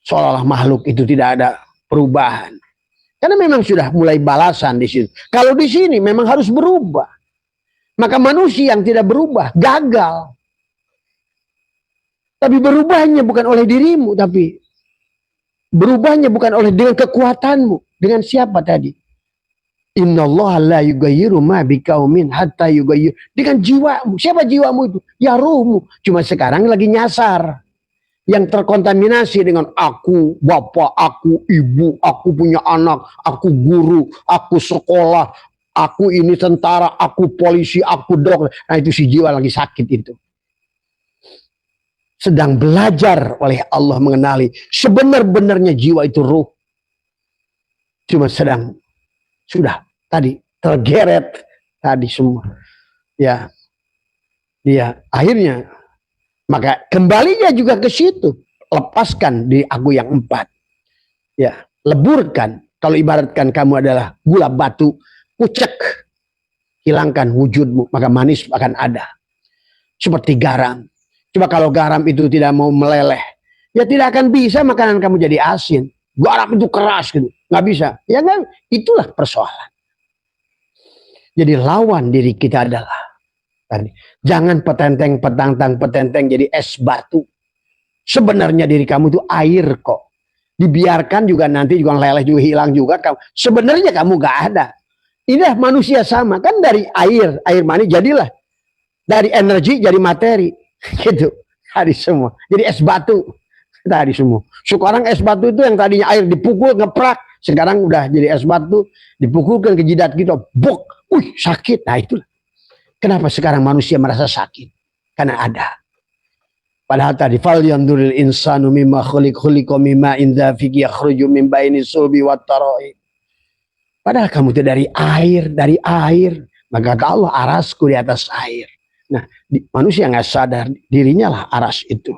Seolah-olah makhluk itu tidak ada perubahan. Karena memang sudah mulai balasan di situ. Kalau di sini memang harus berubah. Maka manusia yang tidak berubah gagal. Tapi berubahnya bukan oleh dirimu, tapi berubahnya bukan oleh dengan kekuatanmu. Dengan siapa tadi? Innallaha la yughayyiru ma biqaumin hatta yughayyiru. Dengan jiwamu. Siapa jiwamu itu? Ya ruhmu. Cuma sekarang lagi nyasar. Yang terkontaminasi dengan aku, bapak, aku, ibu, aku punya anak, aku guru, aku sekolah, aku ini tentara, aku polisi, aku dokter. Nah itu si jiwa lagi sakit itu. Sedang belajar oleh Allah mengenali sebenar-benarnya jiwa itu ruh. Cuma sedang sudah tadi tergeret tadi semua. Ya. Dia akhirnya maka kembalinya juga ke situ. Lepaskan diri aku yang 4. Ya, leburkan. Kalau ibaratkan kamu adalah gula batu, pucek. Hilangkan wujudmu, maka manis akan ada. Seperti garam. Coba kalau garam itu tidak mau meleleh, ya tidak akan bisa makanan kamu jadi asin. Garam itu keras gitu, nggak bisa. Ya kan, itulah persoalan. Jadi lawan diri kita adalah jangan petenteng jadi es batu. Sebenarnya diri kamu itu air kok. Dibiarkan juga nanti juga leleh juga hilang juga kamu. Sebenarnya kamu gak ada. Inilah manusia sama kan dari air mani jadilah dari energi jadi materi gitu. Tadi semua. Jadi es batu tadi semua. Sekarang es batu itu yang tadinya air dipukul ngeprak, sekarang udah jadi es batu dipukulkan ke jidat kita, buk, sakit. Nah itulah. Kenapa sekarang manusia merasa sakit? Karena ada. Padahal tadi fal yanduril insanu mimma khuliqa mimma inda fiqi yakhruju min baini sulbi wat taraib. Padahal kamu itu dari air. Maka kata Allah, arasku di atas air. Nah, manusia nggak sadar dirinya lah aras itu.